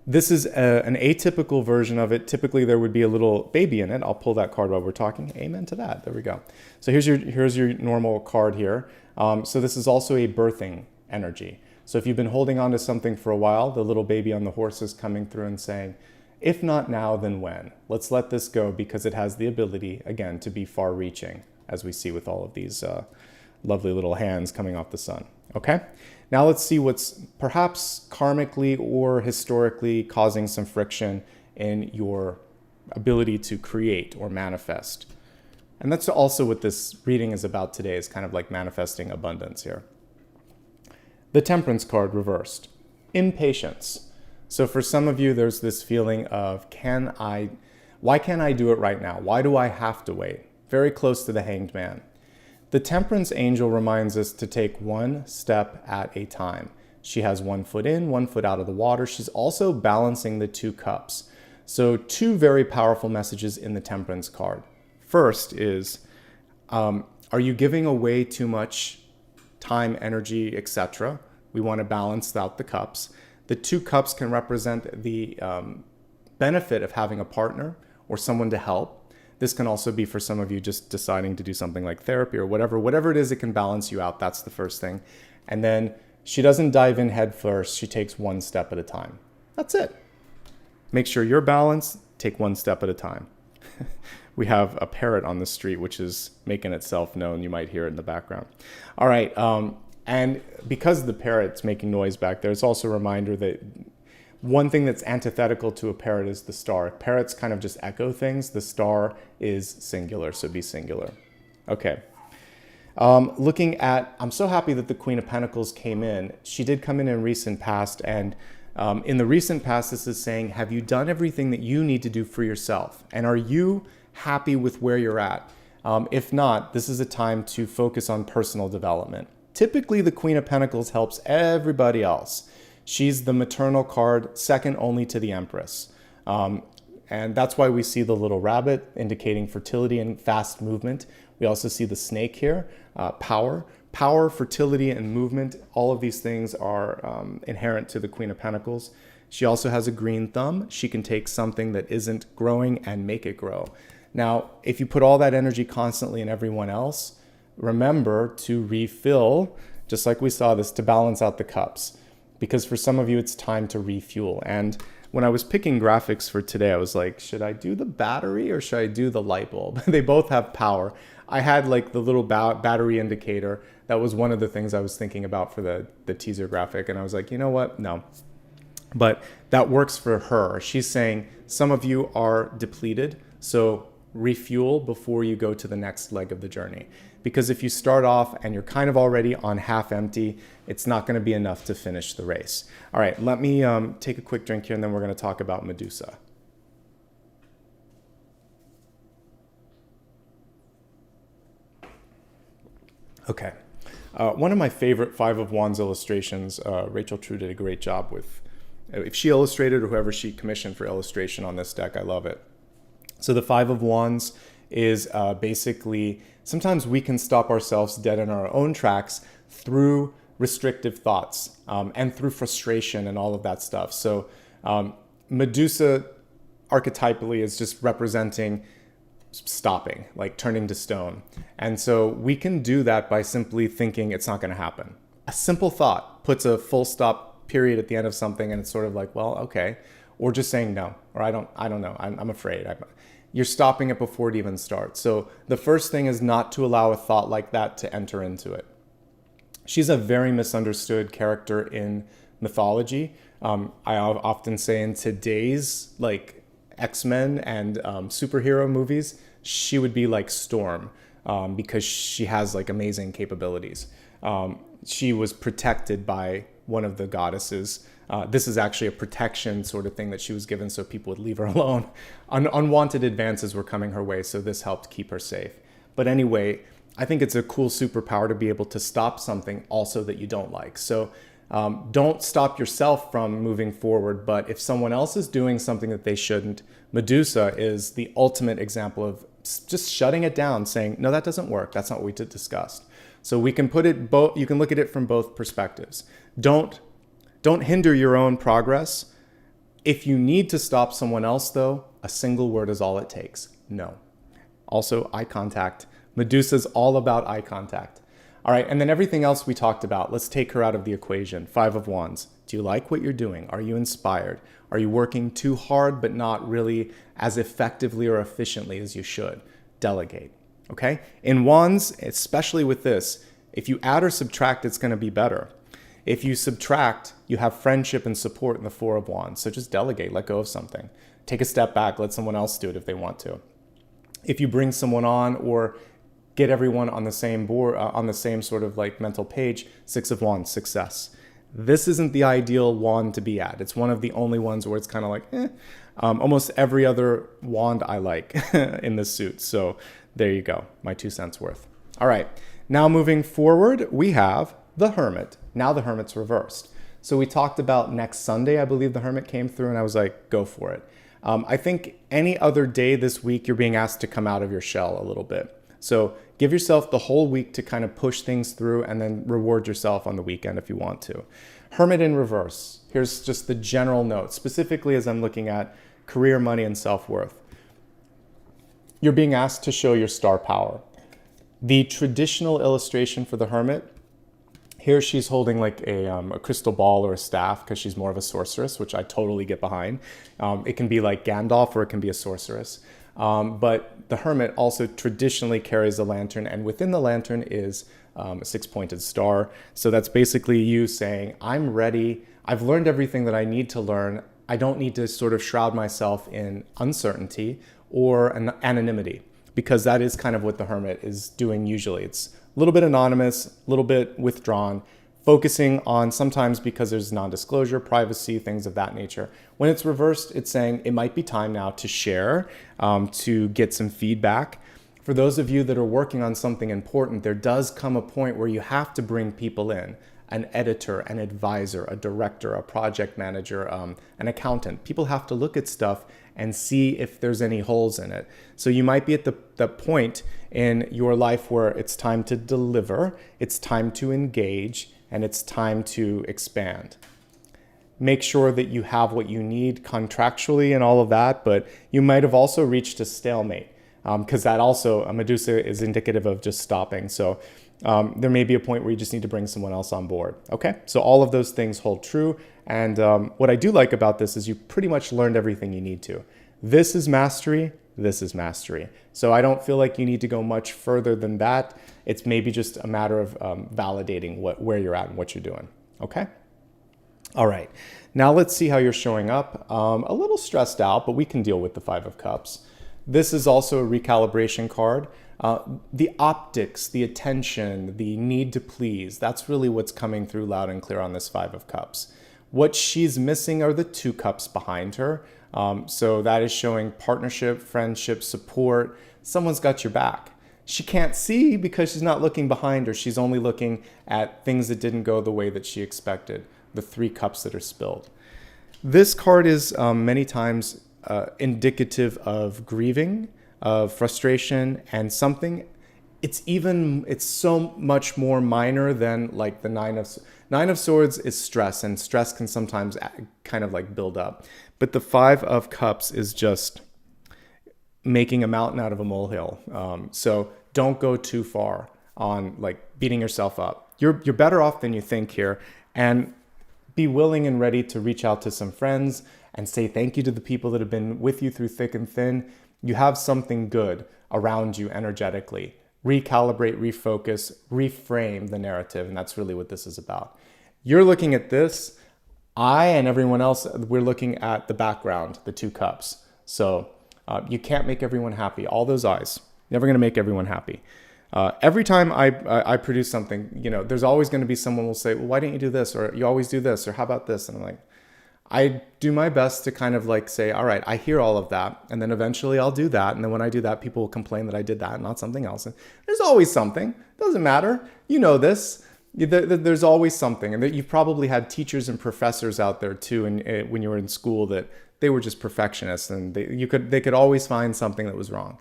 This is an atypical version of it. Typically, there would be a little baby in it. I'll pull that card while we're talking. Amen to that. There we go. So here's your normal card here. So this is also a birthing energy. So if you've been holding on to something for a while, the little baby on the horse is coming through and saying, if not now, then when? Let's let this go because it has the ability, again, to be far-reaching, as we see with all of these lovely little hands coming off the sun. Okay? Now let's see what's perhaps karmically or historically causing some friction in your ability to create or manifest. And that's also what this reading is about today, is kind of like manifesting abundance here. The Temperance card reversed. Impatience. So for some of you, there's this feeling of, why can't I do it right now? Why do I have to wait? Very close to the Hanged Man. The Temperance angel reminds us to take one step at a time. She has 1 foot in, 1 foot out of the water. She's also balancing the 2 cups. So 2 very powerful messages in the Temperance card. First is, are you giving away too much time, energy, etc.? We want to balance out the cups. The 2 cups can represent the benefit of having a partner or someone to help. This can also be for some of you just deciding to do something like therapy or whatever it is, it can balance you out. That's the first thing. And then she doesn't dive in head first. She takes 1 step at a time. That's it. Make sure you're balanced. Take 1 step at a time. We have a parrot on the street, which is making itself known. You might hear it in the background. All right. And because the parrot's making noise back there, it's also a reminder that one thing that's antithetical to a parrot is the star. Parrots kind of just echo things. The star is singular, so be singular. Okay. Looking at, I'm so happy that the Queen of Pentacles came in. She did come in recent past, and in the recent past, this is saying, have you done everything that you need to do for yourself? And are you happy with where you're at? If not, this is a time to focus on personal development. Typically, the Queen of Pentacles helps everybody else. She's the maternal card, second only to the Empress. And that's why we see the little rabbit indicating fertility and fast movement. We also see the snake here, power. Power, fertility, and movement, all of these things are inherent to the Queen of Pentacles. She also has a green thumb. She can take something that isn't growing and make it grow. Now, if you put all that energy constantly in everyone else, remember to refill, just like we saw this, to balance out the cups. Because for some of you, it's time to refuel. And when I was picking graphics for today, I was like, should I do the battery or should I do the light bulb? They both have power. I had like the little battery indicator. That was one of the things I was thinking about for the teaser graphic. And I was like, you know what? No. But that works for her. She's saying some of you are depleted. So refuel before you go to the next leg of the journey. Because if you start off and you're kind of already on half empty, it's not going to be enough to finish the race. All right, let me take a quick drink here and then we're going to talk about Medusa. Okay. One of my favorite Five of Wands illustrations, Rachel True did a great job with If she illustrated or whoever she commissioned for illustration on this deck, I love it. So the Five of Wands is basically, sometimes we can stop ourselves dead in our own tracks through restrictive thoughts and through frustration and all of that stuff. So Medusa archetypally is just representing stopping, like turning to stone. And so we can do that by simply thinking it's not going to happen. A simple thought puts a full stop period at the end of something, and it's sort of like, well, okay. Or just saying no, or I don't know, I'm afraid. You're stopping it before it even starts. So the first thing is not to allow a thought like that to enter into it. She's a very misunderstood character in mythology. I often say in today's like X-Men and superhero movies, she would be like Storm because she has like amazing capabilities. She was protected by one of the goddesses. This is actually a protection sort of thing that she was given so people would leave her alone. Unwanted advances were coming her way, so this helped keep her safe. But anyway, I think it's a cool superpower to be able to stop something also that you don't like. So don't stop yourself from moving forward, but if someone else is doing something that they shouldn't, Medusa is the ultimate example of just shutting it down, saying, no, that doesn't work. That's not what we discussed. So we can put it both, you can look at it from both perspectives. Don't hinder your own progress. If you need to stop someone else though, a single word is all it takes. No. Also, eye contact. Medusa's all about eye contact. All right, and then everything else we talked about, let's take her out of the equation. Five of Wands. Do you like what you're doing? Are you inspired? Are you working too hard but not really as effectively or efficiently as you should? Delegate, okay? In Wands, especially with this, if you add or subtract, it's going to be better. If you subtract, you have friendship and support in the Four of Wands. So just delegate, let go of something. Take a step back, let someone else do it if they want to. If you bring someone on or get everyone on the same board, on the same sort of like mental page, Six of Wands, success. This isn't the ideal wand to be at. It's one of the only ones where it's kind of like, almost every other wand I like in this suit. So there you go, my 2 cents worth. All right, now moving forward, we have the Hermit. Now the Hermit's reversed. So we talked about next Sunday, I believe the Hermit came through, and I was like, go for it. I think any other day this week, you're being asked to come out of your shell a little bit. So give yourself the whole week to kind of push things through and then reward yourself on the weekend if you want to. Hermit in reverse. Here's just the general note, specifically as I'm looking at career, money, and self-worth. You're being asked to show your star power. The traditional illustration for the Hermit, here she's holding like a crystal ball or a staff because she's more of a sorceress, which I totally get behind. It can be like Gandalf or it can be a sorceress. But the Hermit also traditionally carries a lantern, and within the lantern is a 6-pointed star. So that's basically you saying, I'm ready. I've learned everything that I need to learn. I don't need to sort of shroud myself in uncertainty or an anonymity, because that is kind of what the Hermit is doing usually. It's a little bit anonymous, a little bit withdrawn, focusing on sometimes because there's non-disclosure, privacy, things of that nature. When it's reversed, it's saying it might be time now to share, to get some feedback. For those of you that are working on something important, there does come a point where you have to bring people in, an editor, an advisor, a director, a project manager, an accountant. People have to look at stuff and see if there's any holes in it. So you might be at the point in your life where it's time to deliver, it's time to engage, and it's time to expand. Make sure that you have what you need contractually and all of that, but you might have also reached a stalemate, because that also, Medusa is indicative of just stopping. So there may be a point where you just need to bring someone else on board. Okay, so all of those things hold true. And what I do like about this is you pretty much learned everything you need to. This is mastery. This is mastery. So I don't feel like you need to go much further than that. It's maybe just a matter of validating where you're at and what you're doing. Okay? All right. Now let's see how you're showing up. A little stressed out, but we can deal with the Five of Cups. This is also a recalibration card. The optics, the attention, the need to please, that's really what's coming through loud and clear on this Five of Cups. What she's missing are the 2 cups behind her. So that is showing partnership, friendship, support. Someone's got your back. She can't see because she's not looking behind her. She's only looking at things that didn't go the way that she expected. The 3 cups that are spilled. This card is many times indicative of grieving, of frustration, and something. It's so much more minor than like the Nine of Swords is stress, and stress can sometimes kind of like build up. But the Five of Cups is just making a mountain out of a molehill. So don't go too far on like beating yourself up. You're better off than you think here, and be willing and ready to reach out to some friends and say thank you to the people that have been with you through thick and thin. You have something good around you energetically. Recalibrate, refocus, reframe the narrative, and that's really what this is about. You're looking at this. I and everyone else, we're looking at the background, the two cups. So you can't make everyone happy. All those eyes, never going to make everyone happy. Every time I produce something, there's always going to be someone will say, well, why didn't you do this? Or you always do this, or how about this? And I'm like, I do my best to kind of like say, all right, I hear all of that. And then eventually I'll do that. And then when I do that, people will complain that I did that and not something else. And there's always something. Doesn't matter. You know this. There's always something. And that you've probably had teachers and professors out there too. And when you were in school, that they were just perfectionists, and they could always find something that was wrong.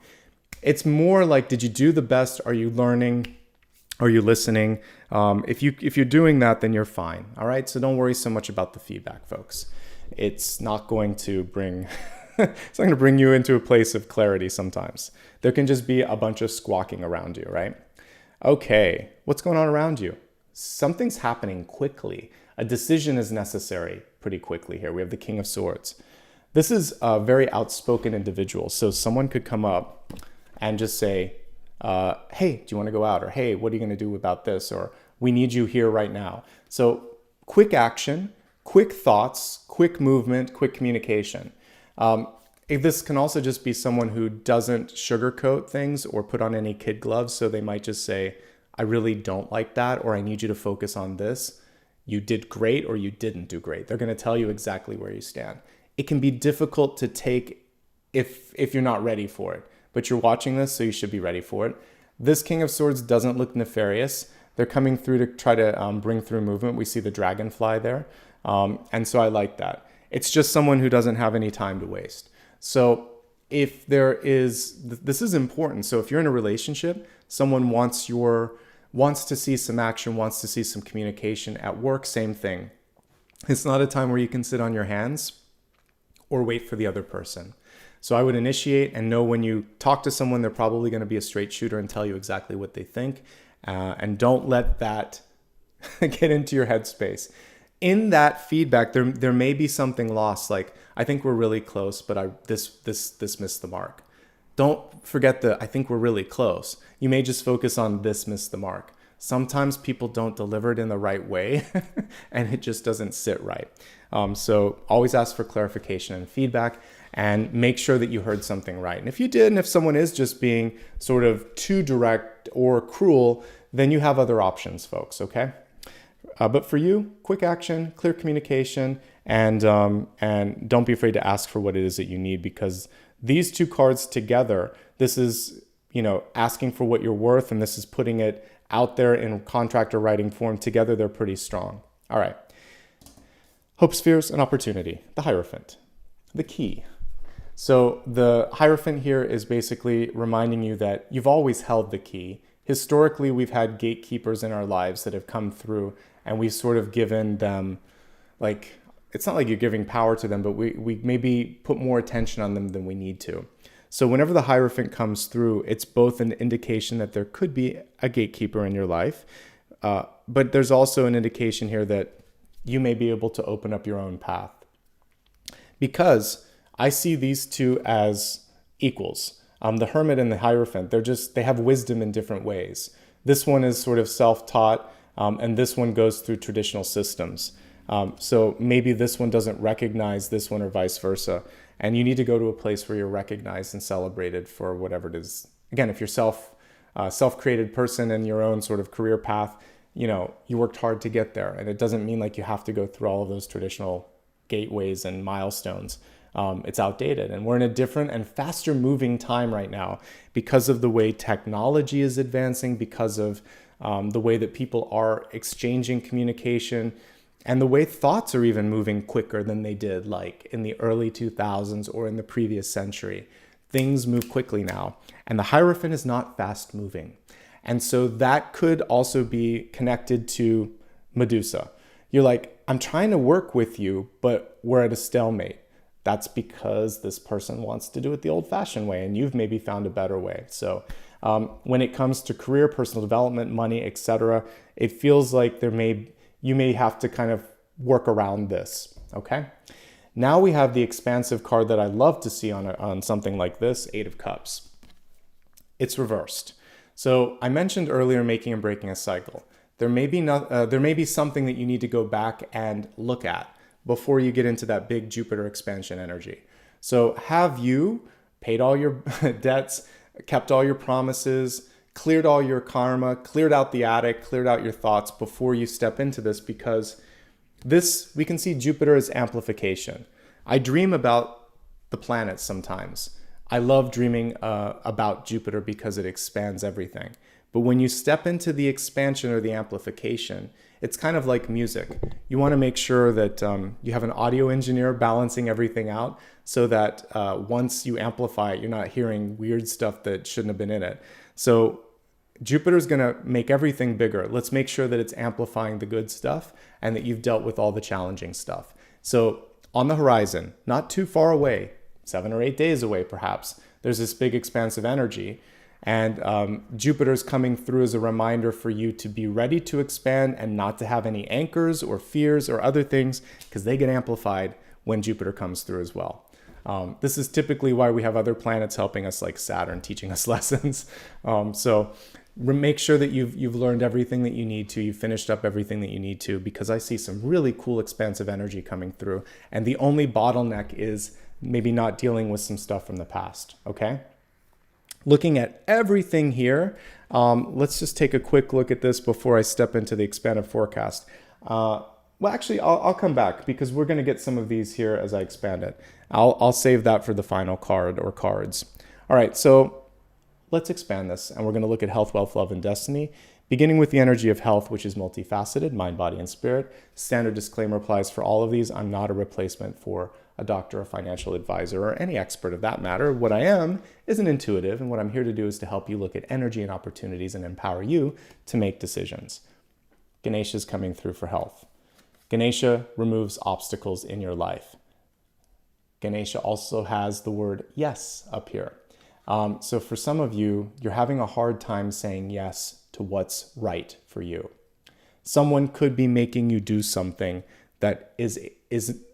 It's more like, did you do the best? Are you learning? Are you listening? If you're doing that, then you're fine. All right. So don't worry so much about the feedback, folks. It's not going to bring it's not going to bring you into a place of clarity. Sometimes there can just be a bunch of squawking around you, right? Okay, what's going on around you? Something's happening quickly. A decision is necessary pretty quickly here. We have the King of Swords. This is a very outspoken individual. So someone could come up and just say, hey, do you want to go out? Or, hey, what are you going to do about this? Or, we need you here right now. So quick action, quick thoughts, quick movement, quick communication. This can also just be someone who doesn't sugarcoat things or put on any kid gloves. So they might just say, I really don't like that, or I need you to focus on this. You did great, or you didn't do great. They're going to tell you exactly where you stand. It can be difficult to take if you're not ready for it. But you're watching this, so you should be ready for it. This King of Swords doesn't look nefarious. They're coming through to try to bring through movement. We see the dragonfly there. And so I like that. It's just someone who doesn't have any time to waste. So if there is, this is important. So if you're in a relationship, someone wants to see some action, wants to see some communication. At work, same thing. It's not a time where you can sit on your hands or wait for the other person. So I would initiate and know when you talk to someone, they're probably going to be a straight shooter and tell you exactly what they think. And don't let that get into your headspace. In that feedback, there may be something lost. Like, I think we're really close, but this missed the mark. Don't forget I think we're really close. You may just focus on this missed the mark. Sometimes people don't deliver it in the right way and it just doesn't sit right. So always ask for clarification and feedback, and make sure that you heard something right. And if you did, and if someone is just being sort of too direct or cruel, then you have other options, folks, okay? But for you, quick action, clear communication, and don't be afraid to ask for what it is that you need, because these two cards together, this is, asking for what you're worth, and this is putting it out there in contract or writing form. Together, they're pretty strong. All right. Hopes, fears, and opportunity. The Hierophant. The key. So the Hierophant here is basically reminding you that you've always held the key. Historically, we've had gatekeepers in our lives that have come through, and we've sort of given them, like, it's not like you're giving power to them, but we maybe put more attention on them than we need to. So whenever the Hierophant comes through, it's both an indication that there could be a gatekeeper in your life, but there's also an indication here that you may be able to open up your own path. Because I see these two as equals. The Hermit and the Hierophant, they have wisdom in different ways. This one is sort of self-taught, and this one goes through traditional systems. So maybe this one doesn't recognize this one, or vice versa. And you need to go to a place where you're recognized and celebrated for whatever it is. Again, if you're self-created person in your own sort of career path, you worked hard to get there. And it doesn't mean like you have to go through all of those traditional gateways and milestones. It's outdated, and we're in a different and faster moving time right now because of the way technology is advancing, because of the way that people are exchanging communication. And the way thoughts are even moving quicker than they did like in the early 2000s or in the previous century. Things move quickly now. And the Hierophant is not fast moving. And so that could also be connected to Medusa. You're like, I'm trying to work with you, but we're at a stalemate. That's because this person wants to do it the old-fashioned way, and you've maybe found a better way. So when it comes to career, personal development, money, etc., it feels like you may have to kind of work around this, okay? Now we have the expansive card that I love to see on something like this, Eight of Cups. It's reversed. So I mentioned earlier making and breaking a cycle. There may be something that you need to go back and look at before you get into that big Jupiter expansion energy. So have you paid all your debts, kept all your promises, cleared all your karma, cleared out the attic, cleared out your thoughts before you step into this? Because this, we can see Jupiter as amplification. I dream about the planets sometimes. I love dreaming about Jupiter because it expands everything. But when you step into the expansion or the amplification, it's kind of like music. You want to make sure that you have an audio engineer balancing everything out so that once you amplify it, you're not hearing weird stuff that shouldn't have been in it. So Jupiter's going to make everything bigger. Let's make sure that it's amplifying the good stuff and that you've dealt with all the challenging stuff. So on the horizon, not too far away, 7 or 8 days away perhaps, there's this big expansive energy. And Jupiter's coming through as a reminder for you to be ready to expand and not to have any anchors or fears or other things, because they get amplified when Jupiter comes through as well. This is typically why we have other planets helping us, like Saturn, teaching us lessons. So make sure that you've learned everything that you need to, you've finished up everything that you need to, because I see some really cool expansive energy coming through. And the only bottleneck is maybe not dealing with some stuff from the past, okay? Looking at everything here, let's just take a quick look at this before I step into the expanded forecast. Well, actually, I'll come back because we're going to get some of these here as I expand it. I'll save that for the final card or cards. All right, so let's expand this, and we're going to look at health, wealth, love, and destiny, beginning with the energy of health, which is multifaceted, mind, body, and spirit. Standard disclaimer applies for all of these. I'm not a replacement for a doctor, a financial advisor, or any expert of that matter. What I am is an intuitive, and what I'm here to do is to help you look at energy and opportunities and empower you to make decisions. Ganesha is coming through for health. Ganesha removes obstacles in your life. Ganesha also has the word yes up here. So for some of you, you're having a hard time saying yes to what's right for you. Someone could be making you do something that is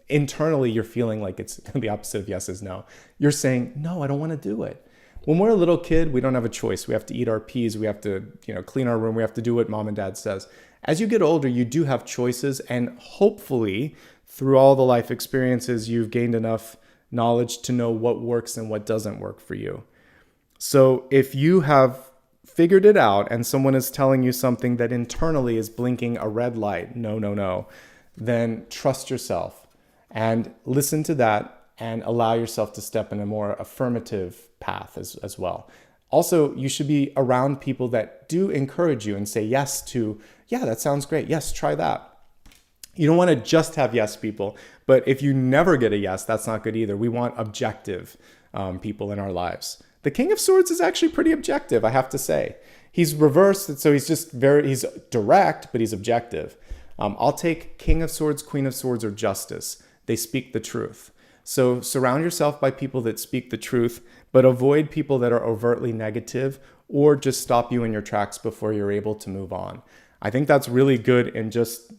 internally you're feeling like it's the opposite of yes is no. You're saying, no, I don't want to do it. When we're a little kid, we don't have a choice. We have to eat our peas. We have to, clean our room. We have to do what mom and dad says. As you get older, you do have choices, and hopefully through all the life experiences, you've gained enough knowledge to know what works and what doesn't work for you. So if you have figured it out and someone is telling you something that internally is blinking a red light, no, then trust yourself and listen to that and allow yourself to step in a more affirmative path as well. Also, you should be around people that do encourage you and say yes to, yeah, that sounds great. Yes, try that. You don't want to just have yes people, but if you never get a yes, that's not good either. We want objective people in our lives. The King of Swords is actually pretty objective, I have to say. He's reversed, so he's direct, but he's objective. I'll take King of Swords, Queen of Swords, or Justice. They speak the truth. So surround yourself by people that speak the truth, but avoid people that are overtly negative or just stop you in your tracks before you're able to move on. I think that's really good in just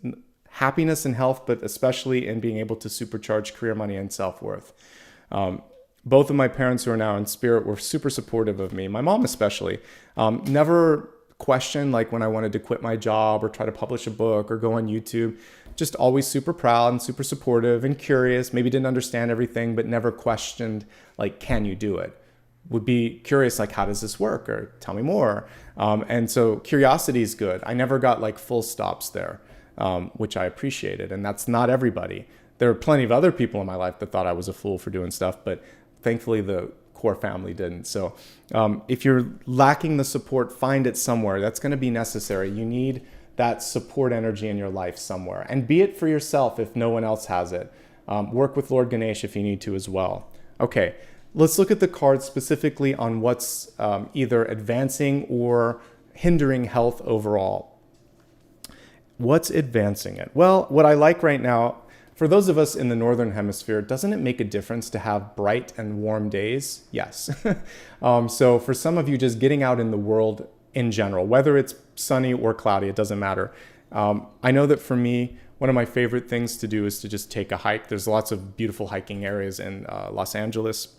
happiness and health, but especially in being able to supercharge career, money, and self-worth. Both of my parents who are now in spirit were super supportive of me. My mom especially. Never questioned like when I wanted to quit my job or try to publish a book or go on YouTube. Just always super proud and super supportive and curious. Maybe didn't understand everything, but never questioned like, can you do it? Would be curious like, how does this work? Or tell me more. And so curiosity is good. I never got like full stops there, which I appreciated. And that's not everybody. There are plenty of other people in my life that thought I was a fool for doing stuff, but thankfully the core family didn't. So if you're lacking the support, find it somewhere. That's going to be necessary. You need that support energy in your life somewhere. And be it for yourself if no one else has it. Work with Lord Ganesh if you need to as well. Okay, let's look at the cards specifically on what's either advancing or hindering health overall. What's advancing it? Well, what I like right now, for those of us in the Northern Hemisphere, doesn't it make a difference to have bright and warm days? Yes. So for some of you, just getting out in the world in general, whether it's sunny or cloudy, it doesn't matter. I know that for me, one of my favorite things to do is to just take a hike. There's lots of beautiful hiking areas in Los Angeles.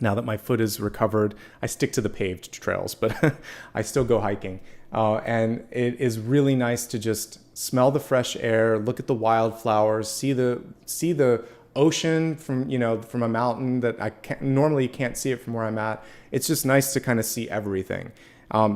Now that my foot is recovered, I stick to the paved trails, but I still go hiking. And it is really nice to just smell the fresh air, look at the wildflowers, see the ocean from a mountain that I normally can't see it from where I'm at. It's just nice to kind of see everything.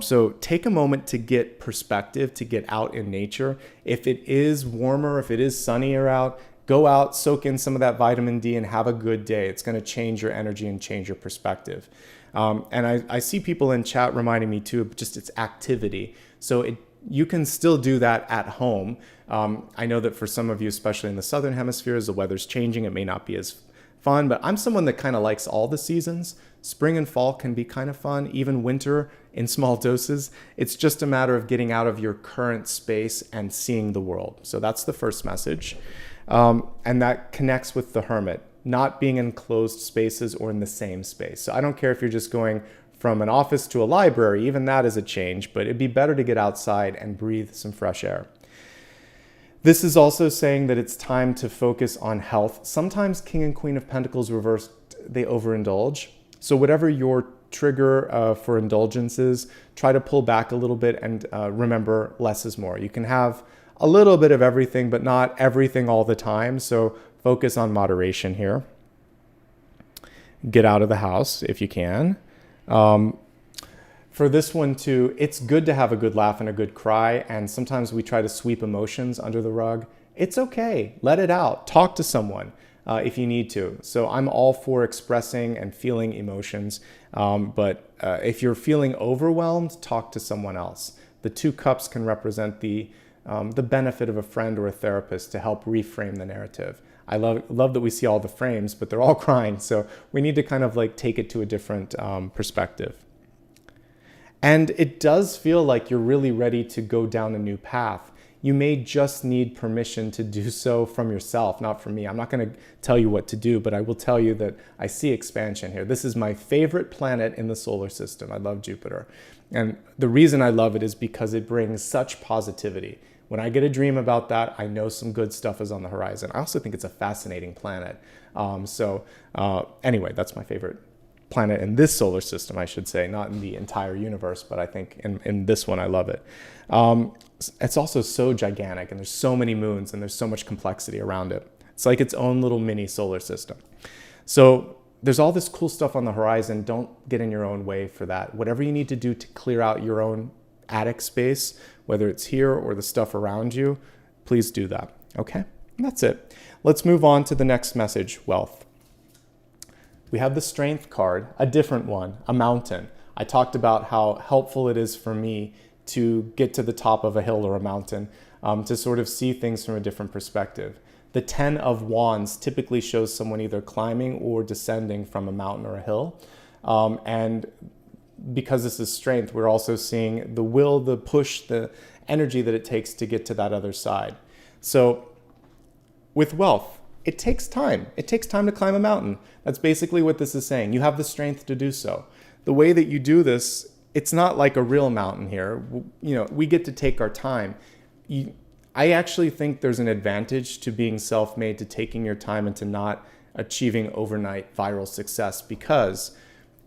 So take a moment to get perspective, to get out in nature. If it is warmer, if it is sunnier out, go out, soak in some of that vitamin D and have a good day. It's going to change your energy and change your perspective. And I see people in chat reminding me too of just its activity. So you can still do that at home. I know that for some of you, especially in the Southern Hemisphere, as the weather's changing, it may not be as fun, but I'm someone that kind of likes all the seasons. Spring and fall can be kind of fun, even winter in small doses. It's just a matter of getting out of your current space and seeing the world. So that's the first message. And that connects with the hermit, not being in closed spaces or in the same space. So I don't care if you're just going from an office to a library, even that is a change, but it'd be better to get outside and breathe some fresh air. This is also saying that it's time to focus on health. Sometimes King and Queen of Pentacles reversed, they overindulge. So whatever your trigger for indulgence is, try to pull back a little bit and remember less is more. You can have a little bit of everything, but not everything all the time. So focus on moderation here. Get out of the house if you can. For this one too, it's good to have a good laugh and a good cry. And sometimes we try to sweep emotions under the rug. It's okay. Let it out. Talk to someone if you need to. So I'm all for expressing and feeling emotions. But if you're feeling overwhelmed, talk to someone else. The 2 cups can represent the benefit of a friend or a therapist to help reframe the narrative. I love that we see all the frames, but they're all crying. So we need to kind of like take it to a different perspective. And it does feel like you're really ready to go down a new path. You may just need permission to do so from yourself, not from me. I'm not going to tell you what to do, but I will tell you that I see expansion here. This is my favorite planet in the solar system. I love Jupiter. And the reason I love it is because it brings such positivity. When I get a dream about that, I know some good stuff is on the horizon. I also think it's a fascinating planet. Anyway, that's my favorite planet in this solar system, I should say, not in the entire universe, but I think in this one, I love it. It's also so gigantic and there's so many moons and there's so much complexity around it. It's like its own little mini solar system. So there's all this cool stuff on the horizon. Don't get in your own way for that. Whatever you need to do to clear out your own attic space, whether it's here or the stuff around you, please do that. Okay, and that's it. Let's move on to the next message, wealth. We have the Strength card, a different one, a mountain. I talked about how helpful it is for me to get to the top of a hill or a mountain, to sort of see things from a different perspective. The 10 of Wands typically shows someone either climbing or descending from a mountain or a hill. And because this is Strength, we're also seeing the will, the push, the energy that it takes to get to that other side. So with wealth, it takes time. It takes time to climb a mountain. That's basically what this is saying. You have the strength to do so. The way that you do this, it's not like a real mountain here. You know, we get to take our time. I actually think there's an advantage to being self-made, to taking your time and to not achieving overnight viral success, because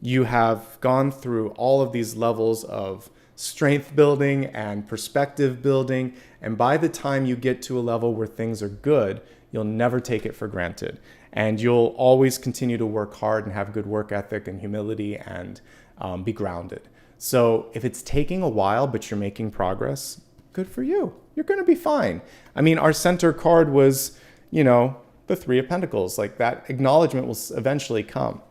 you have gone through all of these levels of strength building and perspective building. And by the time you get to a level where things are good, you'll never take it for granted. And you'll always continue to work hard and have good work ethic and humility and be grounded. So if it's taking a while, but you're making progress, good for you. You're going to be fine. I mean, our center card was, the 3 of Pentacles. Like, that acknowledgement will eventually come,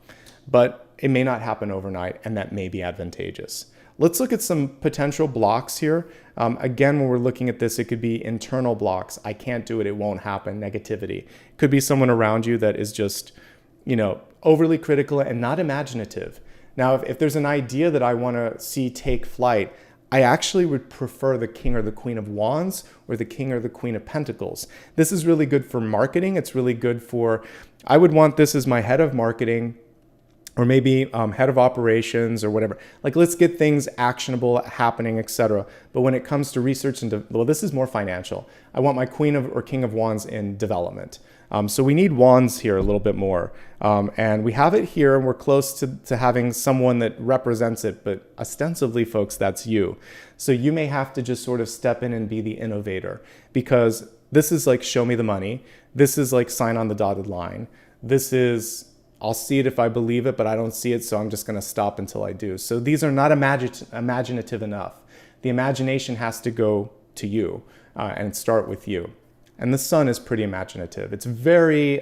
but it may not happen overnight, and that may be advantageous. Let's look at some potential blocks here. Again, when we're looking at this, it could be internal blocks. I can't do it. It won't happen. Negativity. It could be someone around you that is just, overly critical and not imaginative. Now, if there's an idea that I want to see take flight, I actually would prefer the King or the Queen of Wands or the King or the Queen of Pentacles. This is really good for marketing. It's really good for, I would want this as my head of marketing, or maybe head of operations or whatever. Like, let's get things actionable, happening, etc. But when it comes to research and, well, this is more financial. I want my Queen of or King of Wands in development. So we need wands here a little bit more. And we have it here, and we're close to having someone that represents it, but ostensibly, folks, that's you. So you may have to just sort of step in and be the innovator, because this is like, show me the money. This is like, sign on the dotted line. This is, I'll see it if I believe it, but I don't see it, so I'm just going to stop until I do. So these are not imaginative enough. The imagination has to go to you and start with you. And the sun is pretty imaginative. It's very,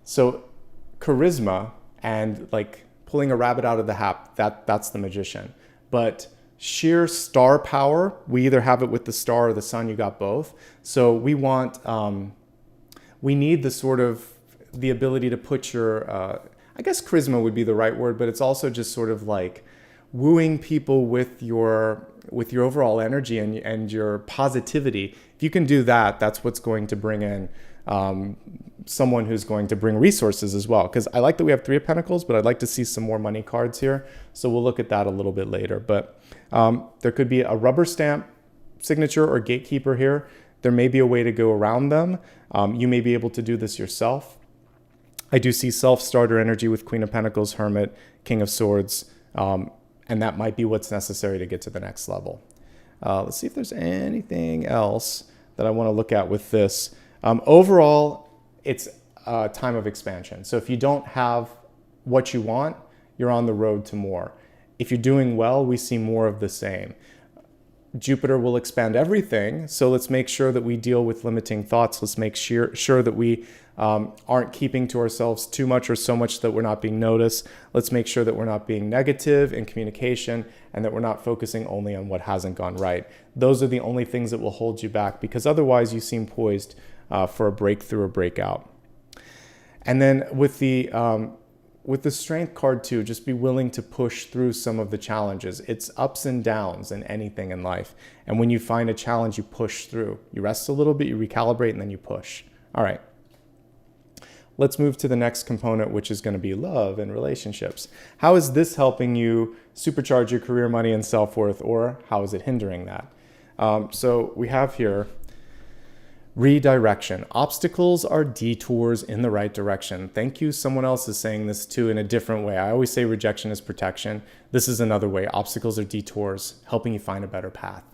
so charisma and like pulling a rabbit out of the hat, that's the magician. But sheer star power, we either have it with the star or the sun, you got both. So we want, we need the sort of, the ability to put your, I guess charisma would be the right word, but it's also just sort of like wooing people with your overall energy and your positivity. If you can do that, that's what's going to bring in someone who's going to bring resources as well. Because I like that we have 3 of Pentacles, but I'd like to see some more money cards here. So we'll look at that a little bit later. But there could be a rubber stamp signature or gatekeeper here. There may be a way to go around them. You may be able to do this yourself. I do see self-starter energy with Queen of Pentacles, Hermit, King of Swords, and that might be what's necessary to get to the next level. Let's see if there's anything else that I want to look at with this. Overall, it's a time of expansion. So if you don't have what you want, you're on the road to more. If you're doing well, we see more of the same. Jupiter will expand everything, so let's make sure that we deal with limiting thoughts. Let's make sure that we aren't keeping to ourselves too much or so much that we're not being noticed. Let's make sure that we're not being negative in communication and that we're not focusing only on what hasn't gone right. Those are the only things that will hold you back, because otherwise you seem poised for a breakthrough or breakout. And then with the Strength card too, just be willing to push through some of the challenges. It's ups and downs in anything in life. And when you find a challenge, you push through. You rest a little bit, you recalibrate, and then you push. All right. Let's move to the next component, which is going to be love and relationships. How is this helping you supercharge your career, money, and self-worth, or how is it hindering that? So we have here redirection. Obstacles are detours in the right direction. Thank you. Someone else is saying this too in a different way. I always say rejection is protection. This is another way. Obstacles are detours, helping you find a better path.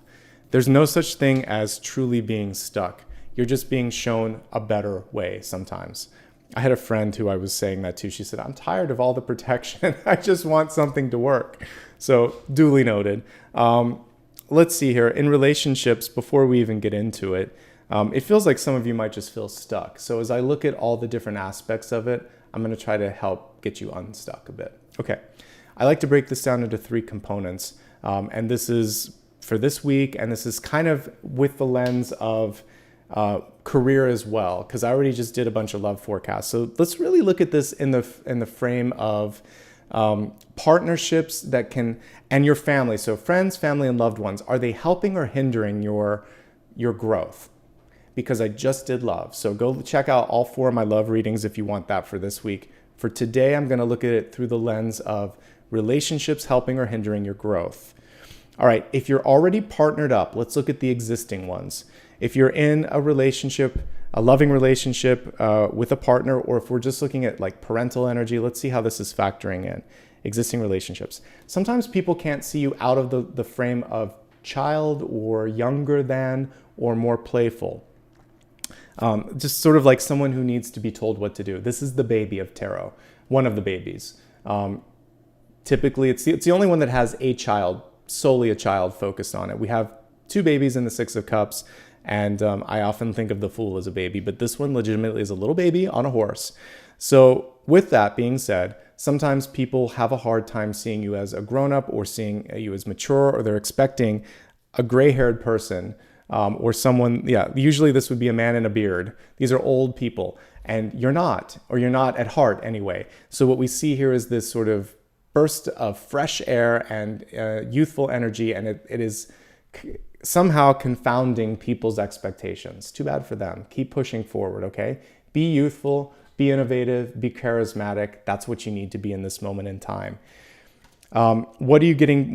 There's no such thing as truly being stuck. You're just being shown a better way sometimes. I had a friend who I was saying that to. She said, I'm tired of all the protection. I just want something to work. So duly noted. Let's see here. In relationships, before we even get into it, it feels like some of you might just feel stuck. So as I look at all the different aspects of it, I'm going to try to help get you unstuck a bit. Okay. I like to break this down into 3 components. And this is for this week. And this is kind of with the lens of career as well, because I already just did a bunch of love forecasts. So let's really look at this in the frame of partnerships that can, and your family. So friends, family, and loved ones. Are they helping or hindering your growth? Because I just did love. So go check out all 4 of my love readings if you want that for this week. For today, I'm going to look at it through the lens of relationships helping or hindering your growth. All right, if you're already partnered up, let's look at the existing ones. If you're in a relationship, a loving relationship with a partner, or if we're just looking at like parental energy, let's see how this is factoring in existing relationships. Sometimes people can't see you out of the frame of child or younger than or more playful. Just sort of like someone who needs to be told what to do. This is the baby of tarot, one of the babies. Typically, it's the only one that has a child, solely a child focused on it. We have 2 babies in the 6 of Cups, and I often think of the Fool as a baby, but this one legitimately is a little baby on a horse. So with that being said, sometimes people have a hard time seeing you as a grown-up or seeing you as mature, or they're expecting a gray-haired person or someone, usually this would be a man in a beard. These are old people, and you're not, or you're not at heart anyway. So what we see here is this sort of burst of fresh air and youthful energy, and it is somehow confounding people's expectations. Too bad for them. Keep pushing forward, okay? Be youthful, be innovative, be charismatic. That's what you need to be in this moment in time. Where are you getting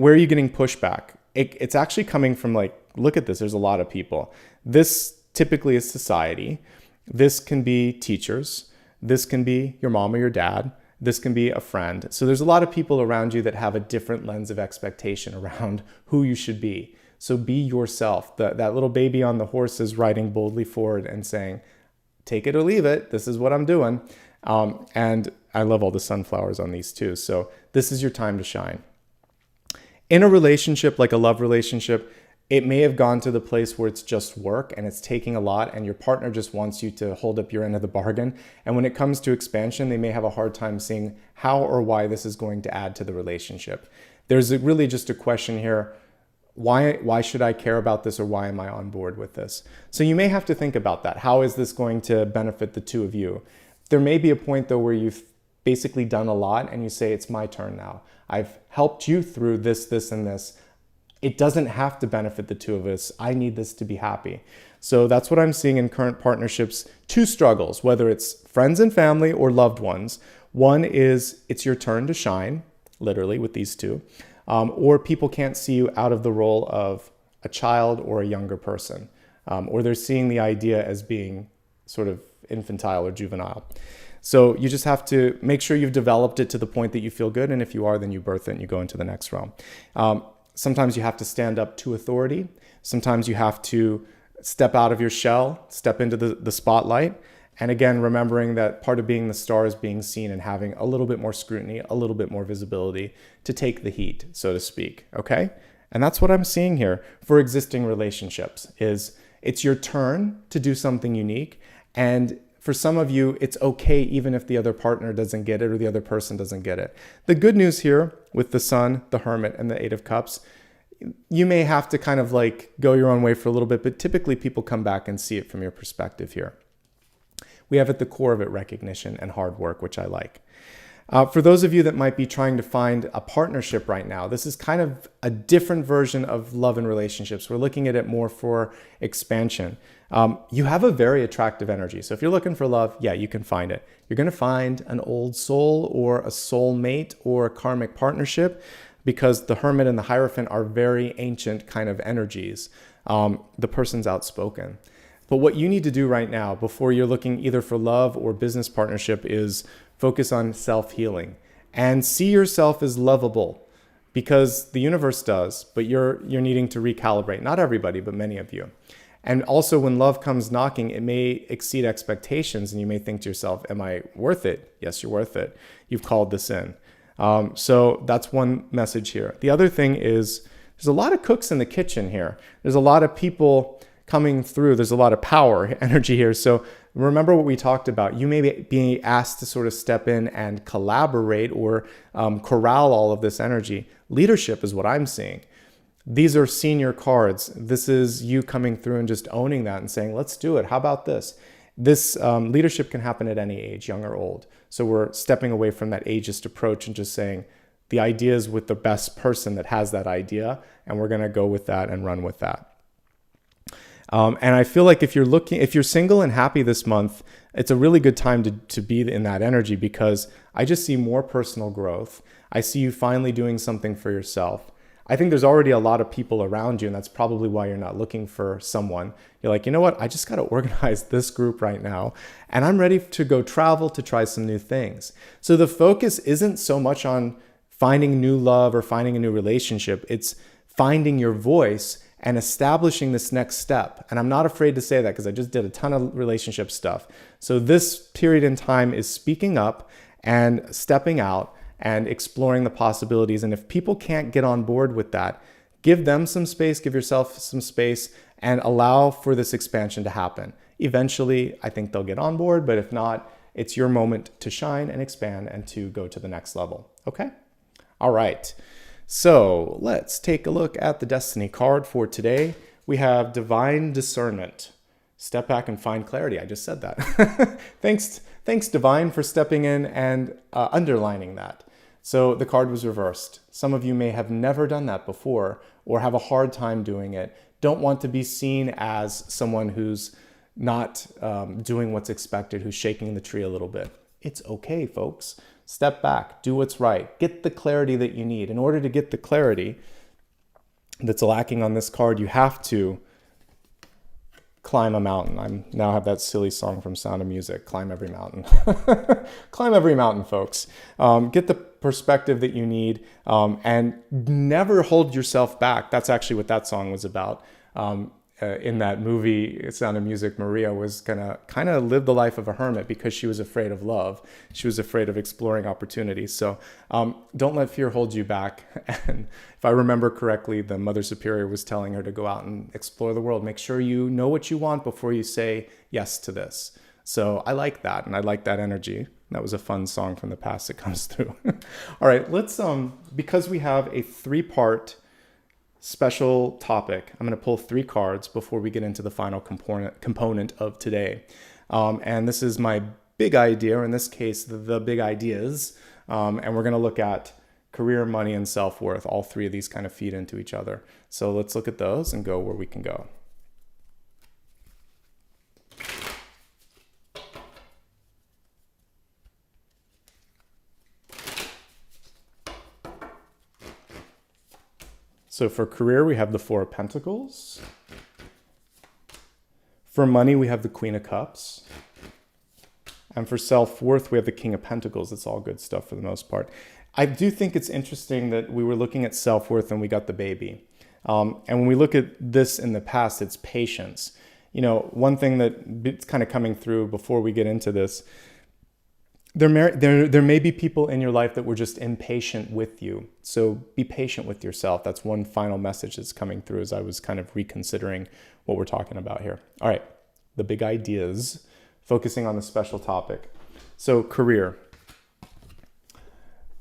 pushback? It's actually coming from, like, look at this, there's a lot of people. This typically is society. This can be teachers. This can be your mom or your dad. This can be a friend. So there's a lot of people around you that have a different lens of expectation around who you should be. So be yourself. That little baby on the horse is riding boldly forward and saying, take it or leave it. This is what I'm doing. And I love all the sunflowers on these too. So this is your time to shine. In a relationship, like a love relationship, it may have gone to the place where it's just work and it's taking a lot, and your partner just wants you to hold up your end of the bargain. And when it comes to expansion, they may have a hard time seeing how or why this is going to add to the relationship. There's really just a question here. Why should I care about this, or why am I on board with this? So you may have to think about that. How is this going to benefit the two of you? There may be a point though where you've basically done a lot and you say, it's my turn now. I've helped you through this, this, and this. It doesn't have to benefit the two of us. I need this to be happy. So that's what I'm seeing in current partnerships. Two struggles, whether it's friends and family or loved ones. One is it's your turn to shine, literally with these two. Or people can't see you out of the role of a child or a younger person. Or they're seeing the idea as being sort of infantile or juvenile. So you just have to make sure you've developed it to the point that you feel good. And if you are, then you birth it and you go into the next realm. Sometimes you have to stand up to authority. Sometimes you have to step out of your shell, step into the spotlight. And again, remembering that part of being the star is being seen and having a little bit more scrutiny, a little bit more visibility to take the heat, so to speak, okay? And that's what I'm seeing here for existing relationships is it's your turn to do something unique. And for some of you, it's okay even if the other partner doesn't get it or the other person doesn't get it. The good news here with the Sun, the Hermit, and the Eight of Cups, you may have to kind of like go your own way for a little bit, but typically people come back and see it from your perspective here. We have at the core of it recognition and hard work, which I like. For those of you that might be trying to find a partnership right now, this is kind of a different version of love and relationships. We're looking at it more for expansion. You have a very attractive energy. So if you're looking for love, yeah, you can find it. You're going to find an old soul or a soul mate or a karmic partnership because the Hermit and the Hierophant are very ancient kind of energies. The person's outspoken. But what you need to do right now before you're looking either for love or business partnership is focus on self-healing and see yourself as lovable because the universe does, but you're needing to recalibrate. Not everybody, but many of you. And also when love comes knocking, it may exceed expectations and you may think to yourself, am I worth it? Yes, you're worth it. You've called this in. So that's one message here. The other thing is there's a lot of cooks in the kitchen here. There's a lot of people coming through. There's a lot of power energy here. So remember what we talked about. You may be asked to sort of step in and collaborate or corral all of this energy. Leadership is what I'm seeing. These are senior cards. This is you coming through and just owning that and saying, let's do it. How about this? This leadership can happen at any age, young or old. So we're stepping away from that ageist approach and just saying the idea is with the best person that has that idea, and we're going to go with that and run with that. And I feel like if you're single and happy this month, it's a really good time to be in that energy because I just see more personal growth. I see you finally doing something for yourself. I think there's already a lot of people around you, and that's probably why you're not looking for someone. You're like, you know what? I just got to organize this group right now, and I'm ready to go travel to try some new things. So the focus isn't so much on finding new love or finding a new relationship. It's finding your voice and establishing this next step. And I'm not afraid to say that because I just did a ton of relationship stuff. So this period in time is speaking up and stepping out and exploring the possibilities. And if people can't get on board with that, give them some space, give yourself some space, and allow for this expansion to happen. Eventually, I think they'll get on board, but if not, It's your moment to shine and expand and to go to the next level. Okay? All right. So let's take a look at the Destiny card for today. We have Divine Discernment. Step back and find clarity. I just said that. Thanks, Divine, for stepping in and underlining that. So the card was reversed. Some of you may have never done that before or have a hard time doing it. Don't want to be seen as someone who's not doing what's expected, who's shaking the tree a little bit. It's okay, folks. Step back, do what's right, get the clarity that you need. In order to get the clarity that's lacking on this card, you have to climb a mountain. I now have that silly song from Sound of Music, Climb Every Mountain. Climb every mountain, folks. Get the perspective that you need, and never hold yourself back. That's actually what that song was about. In that movie, Sound of Music, Maria was gonna kind of live the life of a hermit because she was afraid of love. She was afraid of exploring opportunities. So don't let fear hold you back. And if I remember correctly, the Mother Superior was telling her to go out and explore the world. Make sure you know what you want before you say yes to this. So I like that, and I like that energy. That was a fun song from the past that comes through. All right, let's, because we have a 3-part special topic, I'm going to pull 3 cards before we get into the final component of today. And this is my big idea, or in this case, the big ideas. And we're going to look at career, money, and self-worth. All 3 of these kind of feed into each other. So let's look at those and go where we can go. So for career, we have the 4 of Pentacles. For money, we have the Queen of Cups. And for self-worth, we have the King of Pentacles. It's all good stuff for the most part. I do think it's interesting that we were looking at self-worth and we got the Baby. And when we look at this in the past, it's patience. You know, one thing that's kind of coming through before we get into this, there may be people in your life that were just impatient with you. So be patient with yourself. That's one final message that's coming through as I was kind of reconsidering what we're talking about here. All right, the big ideas, focusing on the special topic. So career.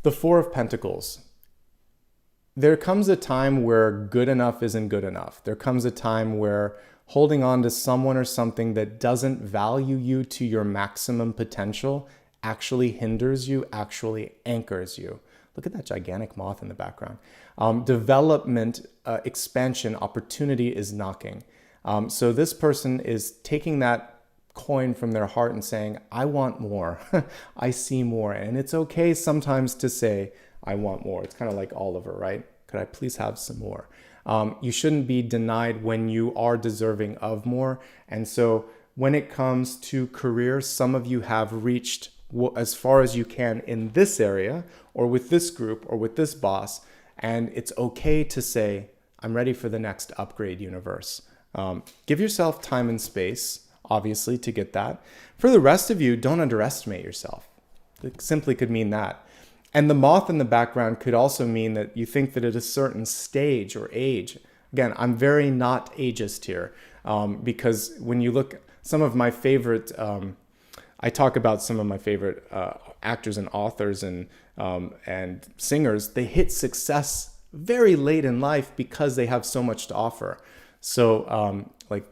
The 4 of Pentacles. There comes a time where good enough isn't good enough. There comes a time where holding on to someone or something that doesn't value you to your maximum potential actually hinders you, actually anchors you. Look at that gigantic moth in the background. Development, expansion, opportunity is knocking. So this person is taking that coin from their heart and saying, I want more. I see more. And it's okay sometimes to say, I want more. It's kind of like Oliver, right? Could I please have some more? You shouldn't be denied when you are deserving of more. And so when it comes to career, some of you have reached as far as you can in this area or with this group or with this boss. And it's okay to say, I'm ready for the next upgrade, universe. Give yourself time and space, obviously, to get that. For the rest of you, don't underestimate yourself. It simply could mean that. And the moth in the background could also mean that you think that at a certain stage or age, again, I'm very not ageist here, because when you look, some of my favorite, I talk about some of my favorite actors and authors and singers. They hit success very late in life because they have so much to offer. So like,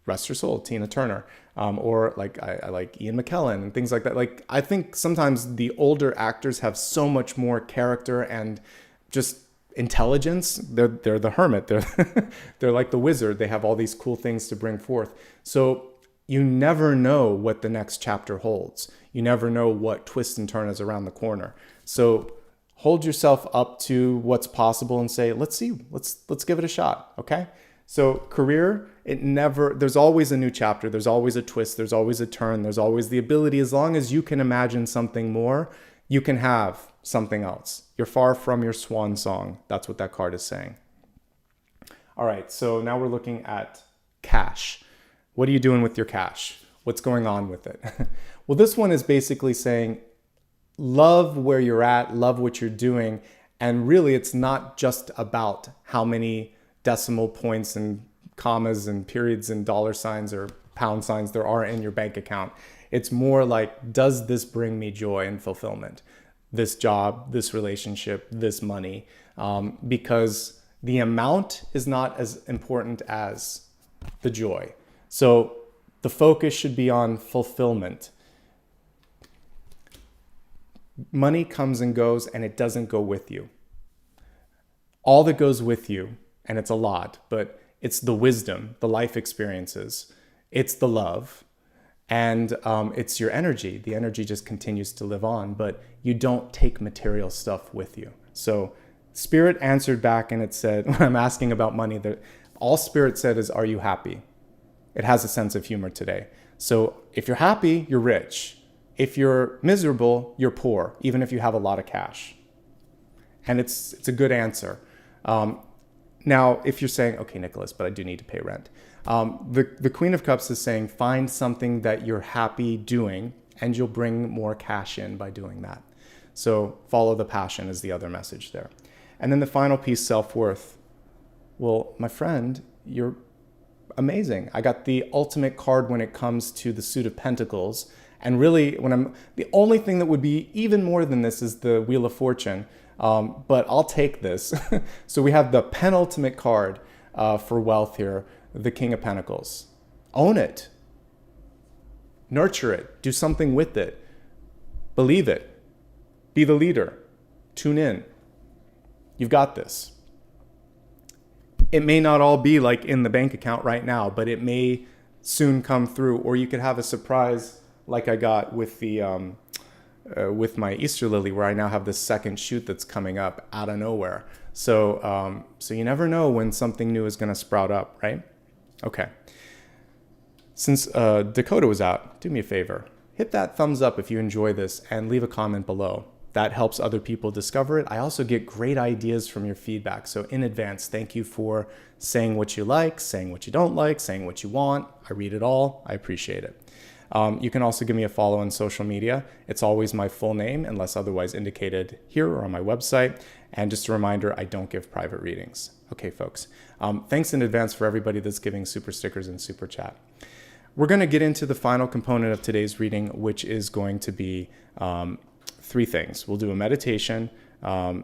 rest her soul, Tina Turner, or like I like Ian McKellen and things like that. Like, I think sometimes the older actors have so much more character and just intelligence. They're the hermit. They're like the wizard. They have all these cool things to bring forth. So you never know what the next chapter holds. You never know what twist and turn is around the corner. So hold yourself up to what's possible and say, let's see, let's give it a shot, okay? So career, there's always a new chapter. There's always a twist. There's always a turn. There's always the ability, as long as you can imagine something more, you can have something else. You're far from your swan song. That's what that card is saying. All right, so now we're looking at cash. What are you doing with your cash? What's going on with it? Well, this one is basically saying, love where you're at, love what you're doing. And really, it's not just about how many decimal points and commas and periods and dollar signs or pound signs there are in your bank account. It's more like, does this bring me joy and fulfillment? This job, this relationship, this money, because the amount is not as important as the joy. So the focus should be on fulfillment. Money comes and goes, and it doesn't go with you. All that goes with you, and it's a lot, but it's the wisdom, the life experiences, it's the love, and it's your energy. The energy just continues to live on, but you don't take material stuff with you. So Spirit answered back, and it said, when I'm asking about money, that all Spirit said is, are you happy? It has a sense of humor today. So if you're happy, you're rich. If you're miserable, you're poor, even if you have a lot of cash. And it's a good answer. Now, if you're saying, okay, Nicholas, but I do need to pay rent. The Queen of Cups is saying, find something that you're happy doing, and you'll bring more cash in by doing that. So follow the passion is the other message there. And then the final piece, self-worth. Well, my friend, you're amazing. I got the ultimate card when it comes to the suit of Pentacles. And really, the only thing that would be even more than this is the Wheel of Fortune. But I'll take this. So we have the penultimate card for wealth here, the King of Pentacles. Own it. Nurture it. Do something with it. Believe it. Be the leader. Tune in. You've got this. It may not all be like in the bank account right now, but it may soon come through, or you could have a surprise like I got with the with my Easter lily, where I now have this second shoot that's coming up out of nowhere. So so you never know when something new is going to sprout up, right? Okay. Since Dakota was out, do me a favor. Hit that thumbs up if you enjoy this, and leave a comment below. That helps other people discover it. I also get great ideas from your feedback. So in advance, thank you for saying what you like, saying what you don't like, saying what you want. I read it all. I appreciate it. You can also give me a follow on social media. It's always my full name unless otherwise indicated here or on my website. And just a reminder, I don't give private readings. Okay, folks. Thanks in advance for everybody that's giving super stickers and super chat. We're going to get into the final component of today's reading, which is going to be three things. We'll do a meditation, and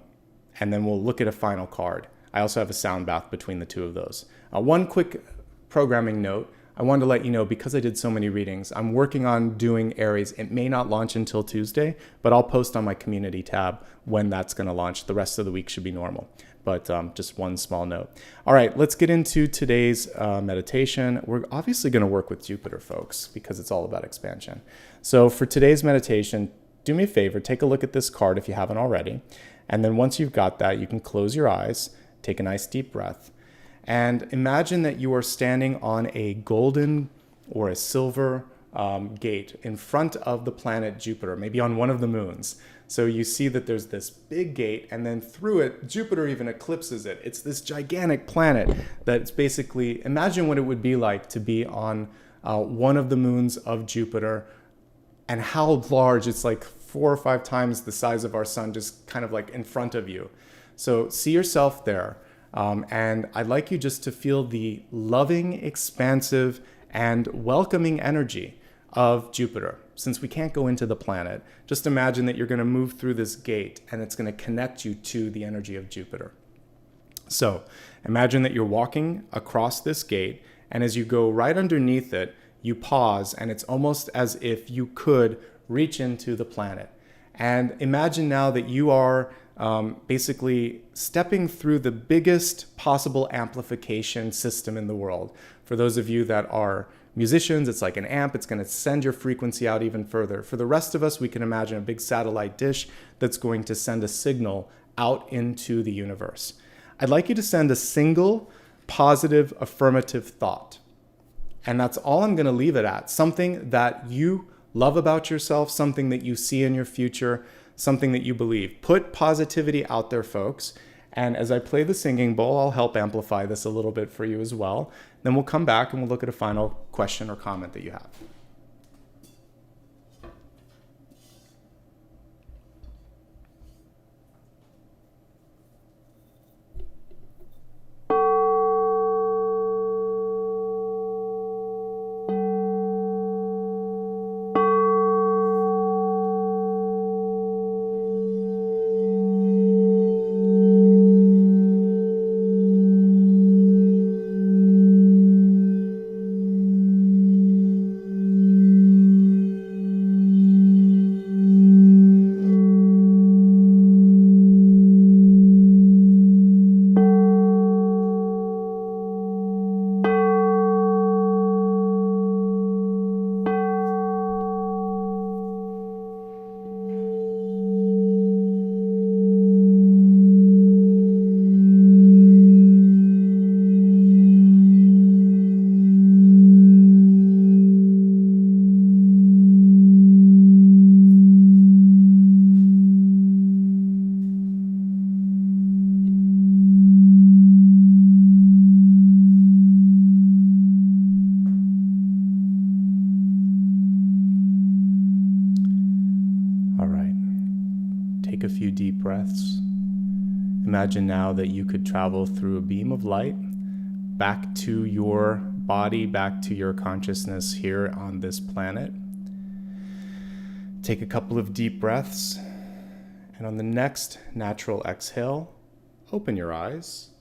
then we'll look at a final card. I also have a sound bath between the two of those. One quick programming note. I wanted to let you know, because I did so many readings, I'm working on doing Aries. It may not launch until Tuesday, but I'll post on my community tab when that's going to launch. The rest of the week should be normal, but just one small note. All right, let's get into today's meditation. We're obviously going to work with Jupiter, folks, because it's all about expansion. So for today's meditation, do me a favor, take a look at this card if you haven't already. And then once you've got that, you can close your eyes, take a nice deep breath, and imagine that you are standing on a golden or a silver gate in front of the planet Jupiter, maybe on one of the moons. So you see that there's this big gate, and then through it, Jupiter even eclipses it. It's this gigantic planet that's basically, imagine what it would be like to be on one of the moons of Jupiter, and how large. It's like 4 or 5 times the size of our sun, just kind of like in front of you. So see yourself there. And I'd like you just to feel the loving, expansive, and welcoming energy of Jupiter. Since we can't go into the planet, just imagine that you're going to move through this gate, and it's going to connect you to the energy of Jupiter. So imagine that you're walking across this gate, and as you go right underneath it, you pause, and it's almost as if you could reach into the planet. And imagine now that you are basically stepping through the biggest possible amplification system in the world. For those of you that are musicians, it's like an amp. It's going to send your frequency out even further. For the rest of us, we can imagine a big satellite dish that's going to send a signal out into the universe. I'd like you to send a single positive affirmative thought. And that's all I'm going to leave it at. Something that you love about yourself, something that you see in your future, something that you believe. Put positivity out there, folks. And as I play the singing bowl, I'll help amplify this a little bit for you as well. Then we'll come back and we'll look at a final question or comment that you have. Take a few deep breaths. Imagine now that you could travel through a beam of light back to your body, back to your consciousness here on this planet. Take a couple of deep breaths, and on the next natural exhale, open your eyes.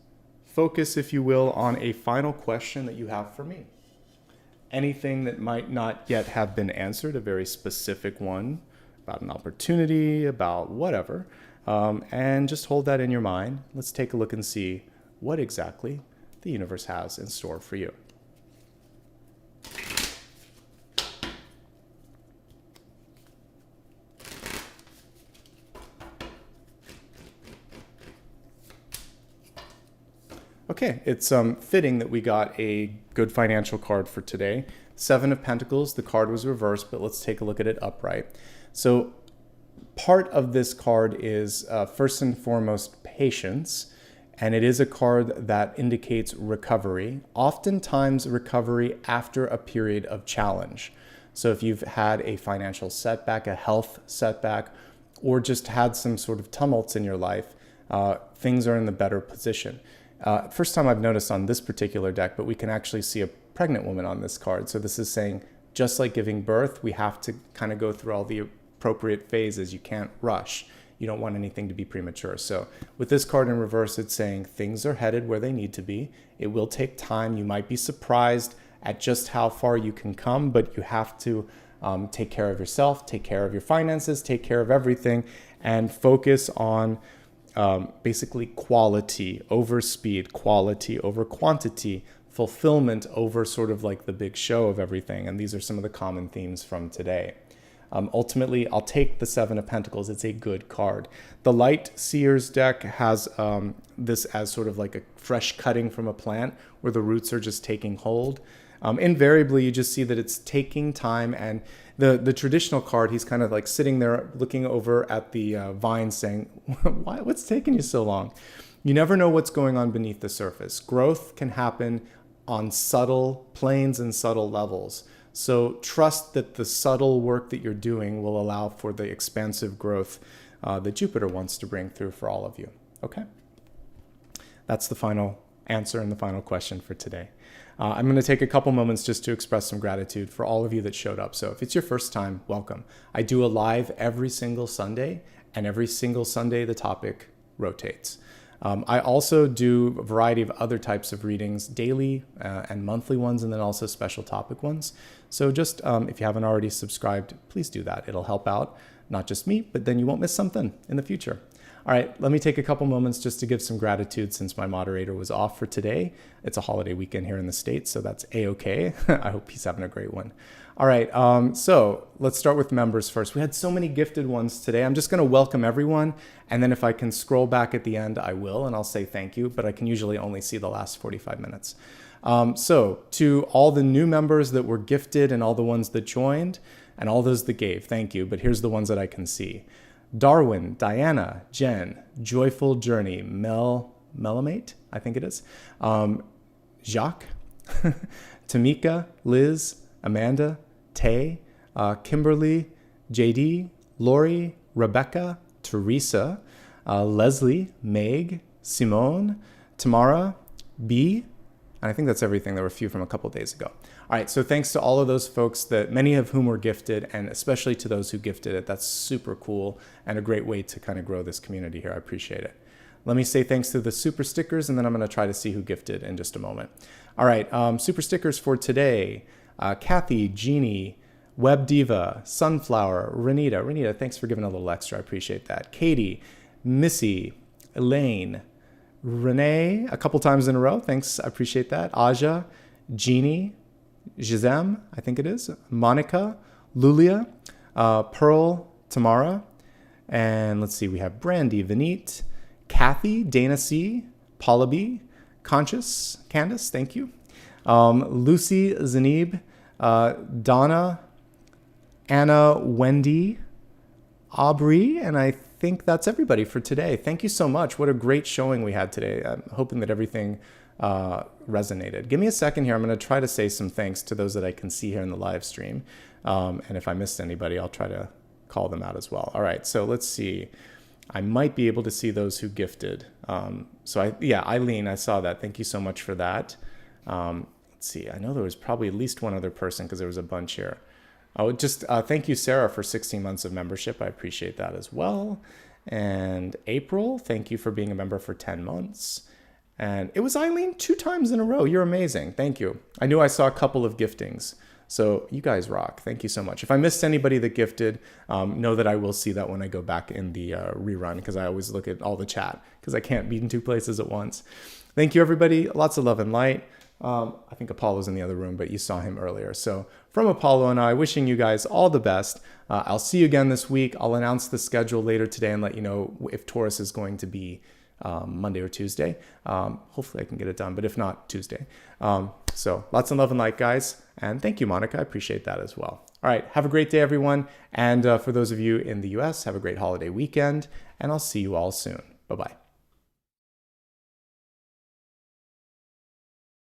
Focus, if you will, on a final question that you have for me. Anything that might not yet have been answered, a very specific one, about an opportunity, about whatever, and just hold that in your mind. Let's take a look and see what exactly the universe has in store for you. Okay, it's fitting that we got a good financial card for today. Seven of Pentacles, the card was reversed, but let's take a look at it upright. So part of this card is first and foremost patience, and it is a card that indicates recovery, oftentimes recovery after a period of challenge. So if you've had a financial setback, a health setback, or just had some sort of tumults in your life, things are in the better position. First time I've noticed on this particular deck, but we can actually see a pregnant woman on this card. So this is saying, just like giving birth, we have to kind of go through all the appropriate phases. You can't rush. You don't want anything to be premature. So with this card in reverse, it's saying things are headed where they need to be. It will take time. You might be surprised at just how far you can come, but you have to take care of yourself, take care of your finances, take care of everything, and focus on basically quality over speed, quality over quantity, fulfillment over sort of like the big show of everything. And these are some of the common themes from today. Ultimately, I'll take the Seven of Pentacles. It's a good card. The Light Seers deck has this as sort of like a fresh cutting from a plant where the roots are just taking hold. Invariably, you just see that it's taking time, and the traditional card, he's kind of like sitting there looking over at the vine saying, what's taking you so long? You never know what's going on beneath the surface. Growth can happen on subtle planes and subtle levels. So trust that the subtle work that you're doing will allow for the expansive growth that Jupiter wants to bring through for all of you. Okay? That's the final answer and the final question for today. I'm going to take a couple moments just to express some gratitude for all of you that showed up. So if it's your first time, welcome. I do a live every single Sunday, and every single Sunday the topic rotates. I also do a variety of other types of readings, daily and monthly ones, and then also special topic ones. So just if you haven't already subscribed, please do that. It'll help out, not just me, but then you won't miss something in the future. All right, let me take a couple moments just to give some gratitude since my moderator was off for today. It's a holiday weekend here in the States, so that's A-okay. I hope he's having a great one. All right, so let's start with members first. We had so many gifted ones today. I'm just gonna welcome everyone, and then if I can scroll back at the end, I will, and I'll say thank you, but I can usually only see the last 45 minutes. So to all the new members that were gifted and all the ones that joined, and all those that gave, thank you, but here's the ones that I can see. Darwin, Diana, Jen, Joyful Journey, Melamate, I think it is, Jacques, Tamika, Liz, Amanda, Tay, Kimberly, JD, Lori, Rebecca, Teresa, Leslie, Meg, Simone, Tamara, B, and I think that's everything. There were a few from a couple days ago. All right, so thanks to all of those folks, that many of whom were gifted, and especially to those who gifted it. That's super cool and a great way to kind of grow this community here. I appreciate it. Let me say thanks to the super stickers, and then I'm going to try to see who gifted in just a moment. All right, super stickers for today. Kathy, Jeannie, Web Diva, Sunflower, Renita. Renita, thanks for giving a little extra. I appreciate that. Katie, Missy, Elaine, Renee, a couple times in a row. Thanks, I appreciate that. Aja, Jeannie, Jizem, I think it is, Monica, Lulia, Pearl, Tamara, and let's see, we have Brandy, Vineet, Kathy, Dana C, Paula B, Conscious, Candace, thank you, Lucy, Zanib, Donna, Anna, Wendy, Aubrey, and I think that's everybody for today. Thank you so much. What a great showing we had today. I'm hoping that everything resonated. Give me a second here. I'm going to try to say some thanks to those that I can see here in the live stream. And if I missed anybody, I'll try to call them out as well. All right, so let's see. I might be able to see those who gifted. Eileen, I saw that. Thank you so much for that. Let's see. I know there was probably at least one other person because there was a bunch here. Thank you, Sarah, for 16 months of membership. I appreciate that as well. And April, thank you for being a member for 10 months. And it was Eileen 2 times in a row. You're amazing. Thank you. I knew I saw a couple of giftings. So you guys rock. Thank you so much. If I missed anybody that gifted, know that I will see that when I go back in the rerun, because I always look at all the chat because I can't be in 2 places at once. Thank you, everybody. Lots of love and light. I think Apollo's in the other room, but you saw him earlier. So from Apollo and I, wishing you guys all the best. I'll see you again this week. I'll announce the schedule later today and let you know if Taurus is going to be Monday or Tuesday. Hopefully I can get it done, but if not, Tuesday. So lots of love and light, guys. And thank you, Monica. I appreciate that as well. All right. Have a great day, everyone. And for those of you in the US, have a great holiday weekend. And I'll see you all soon. Bye-bye.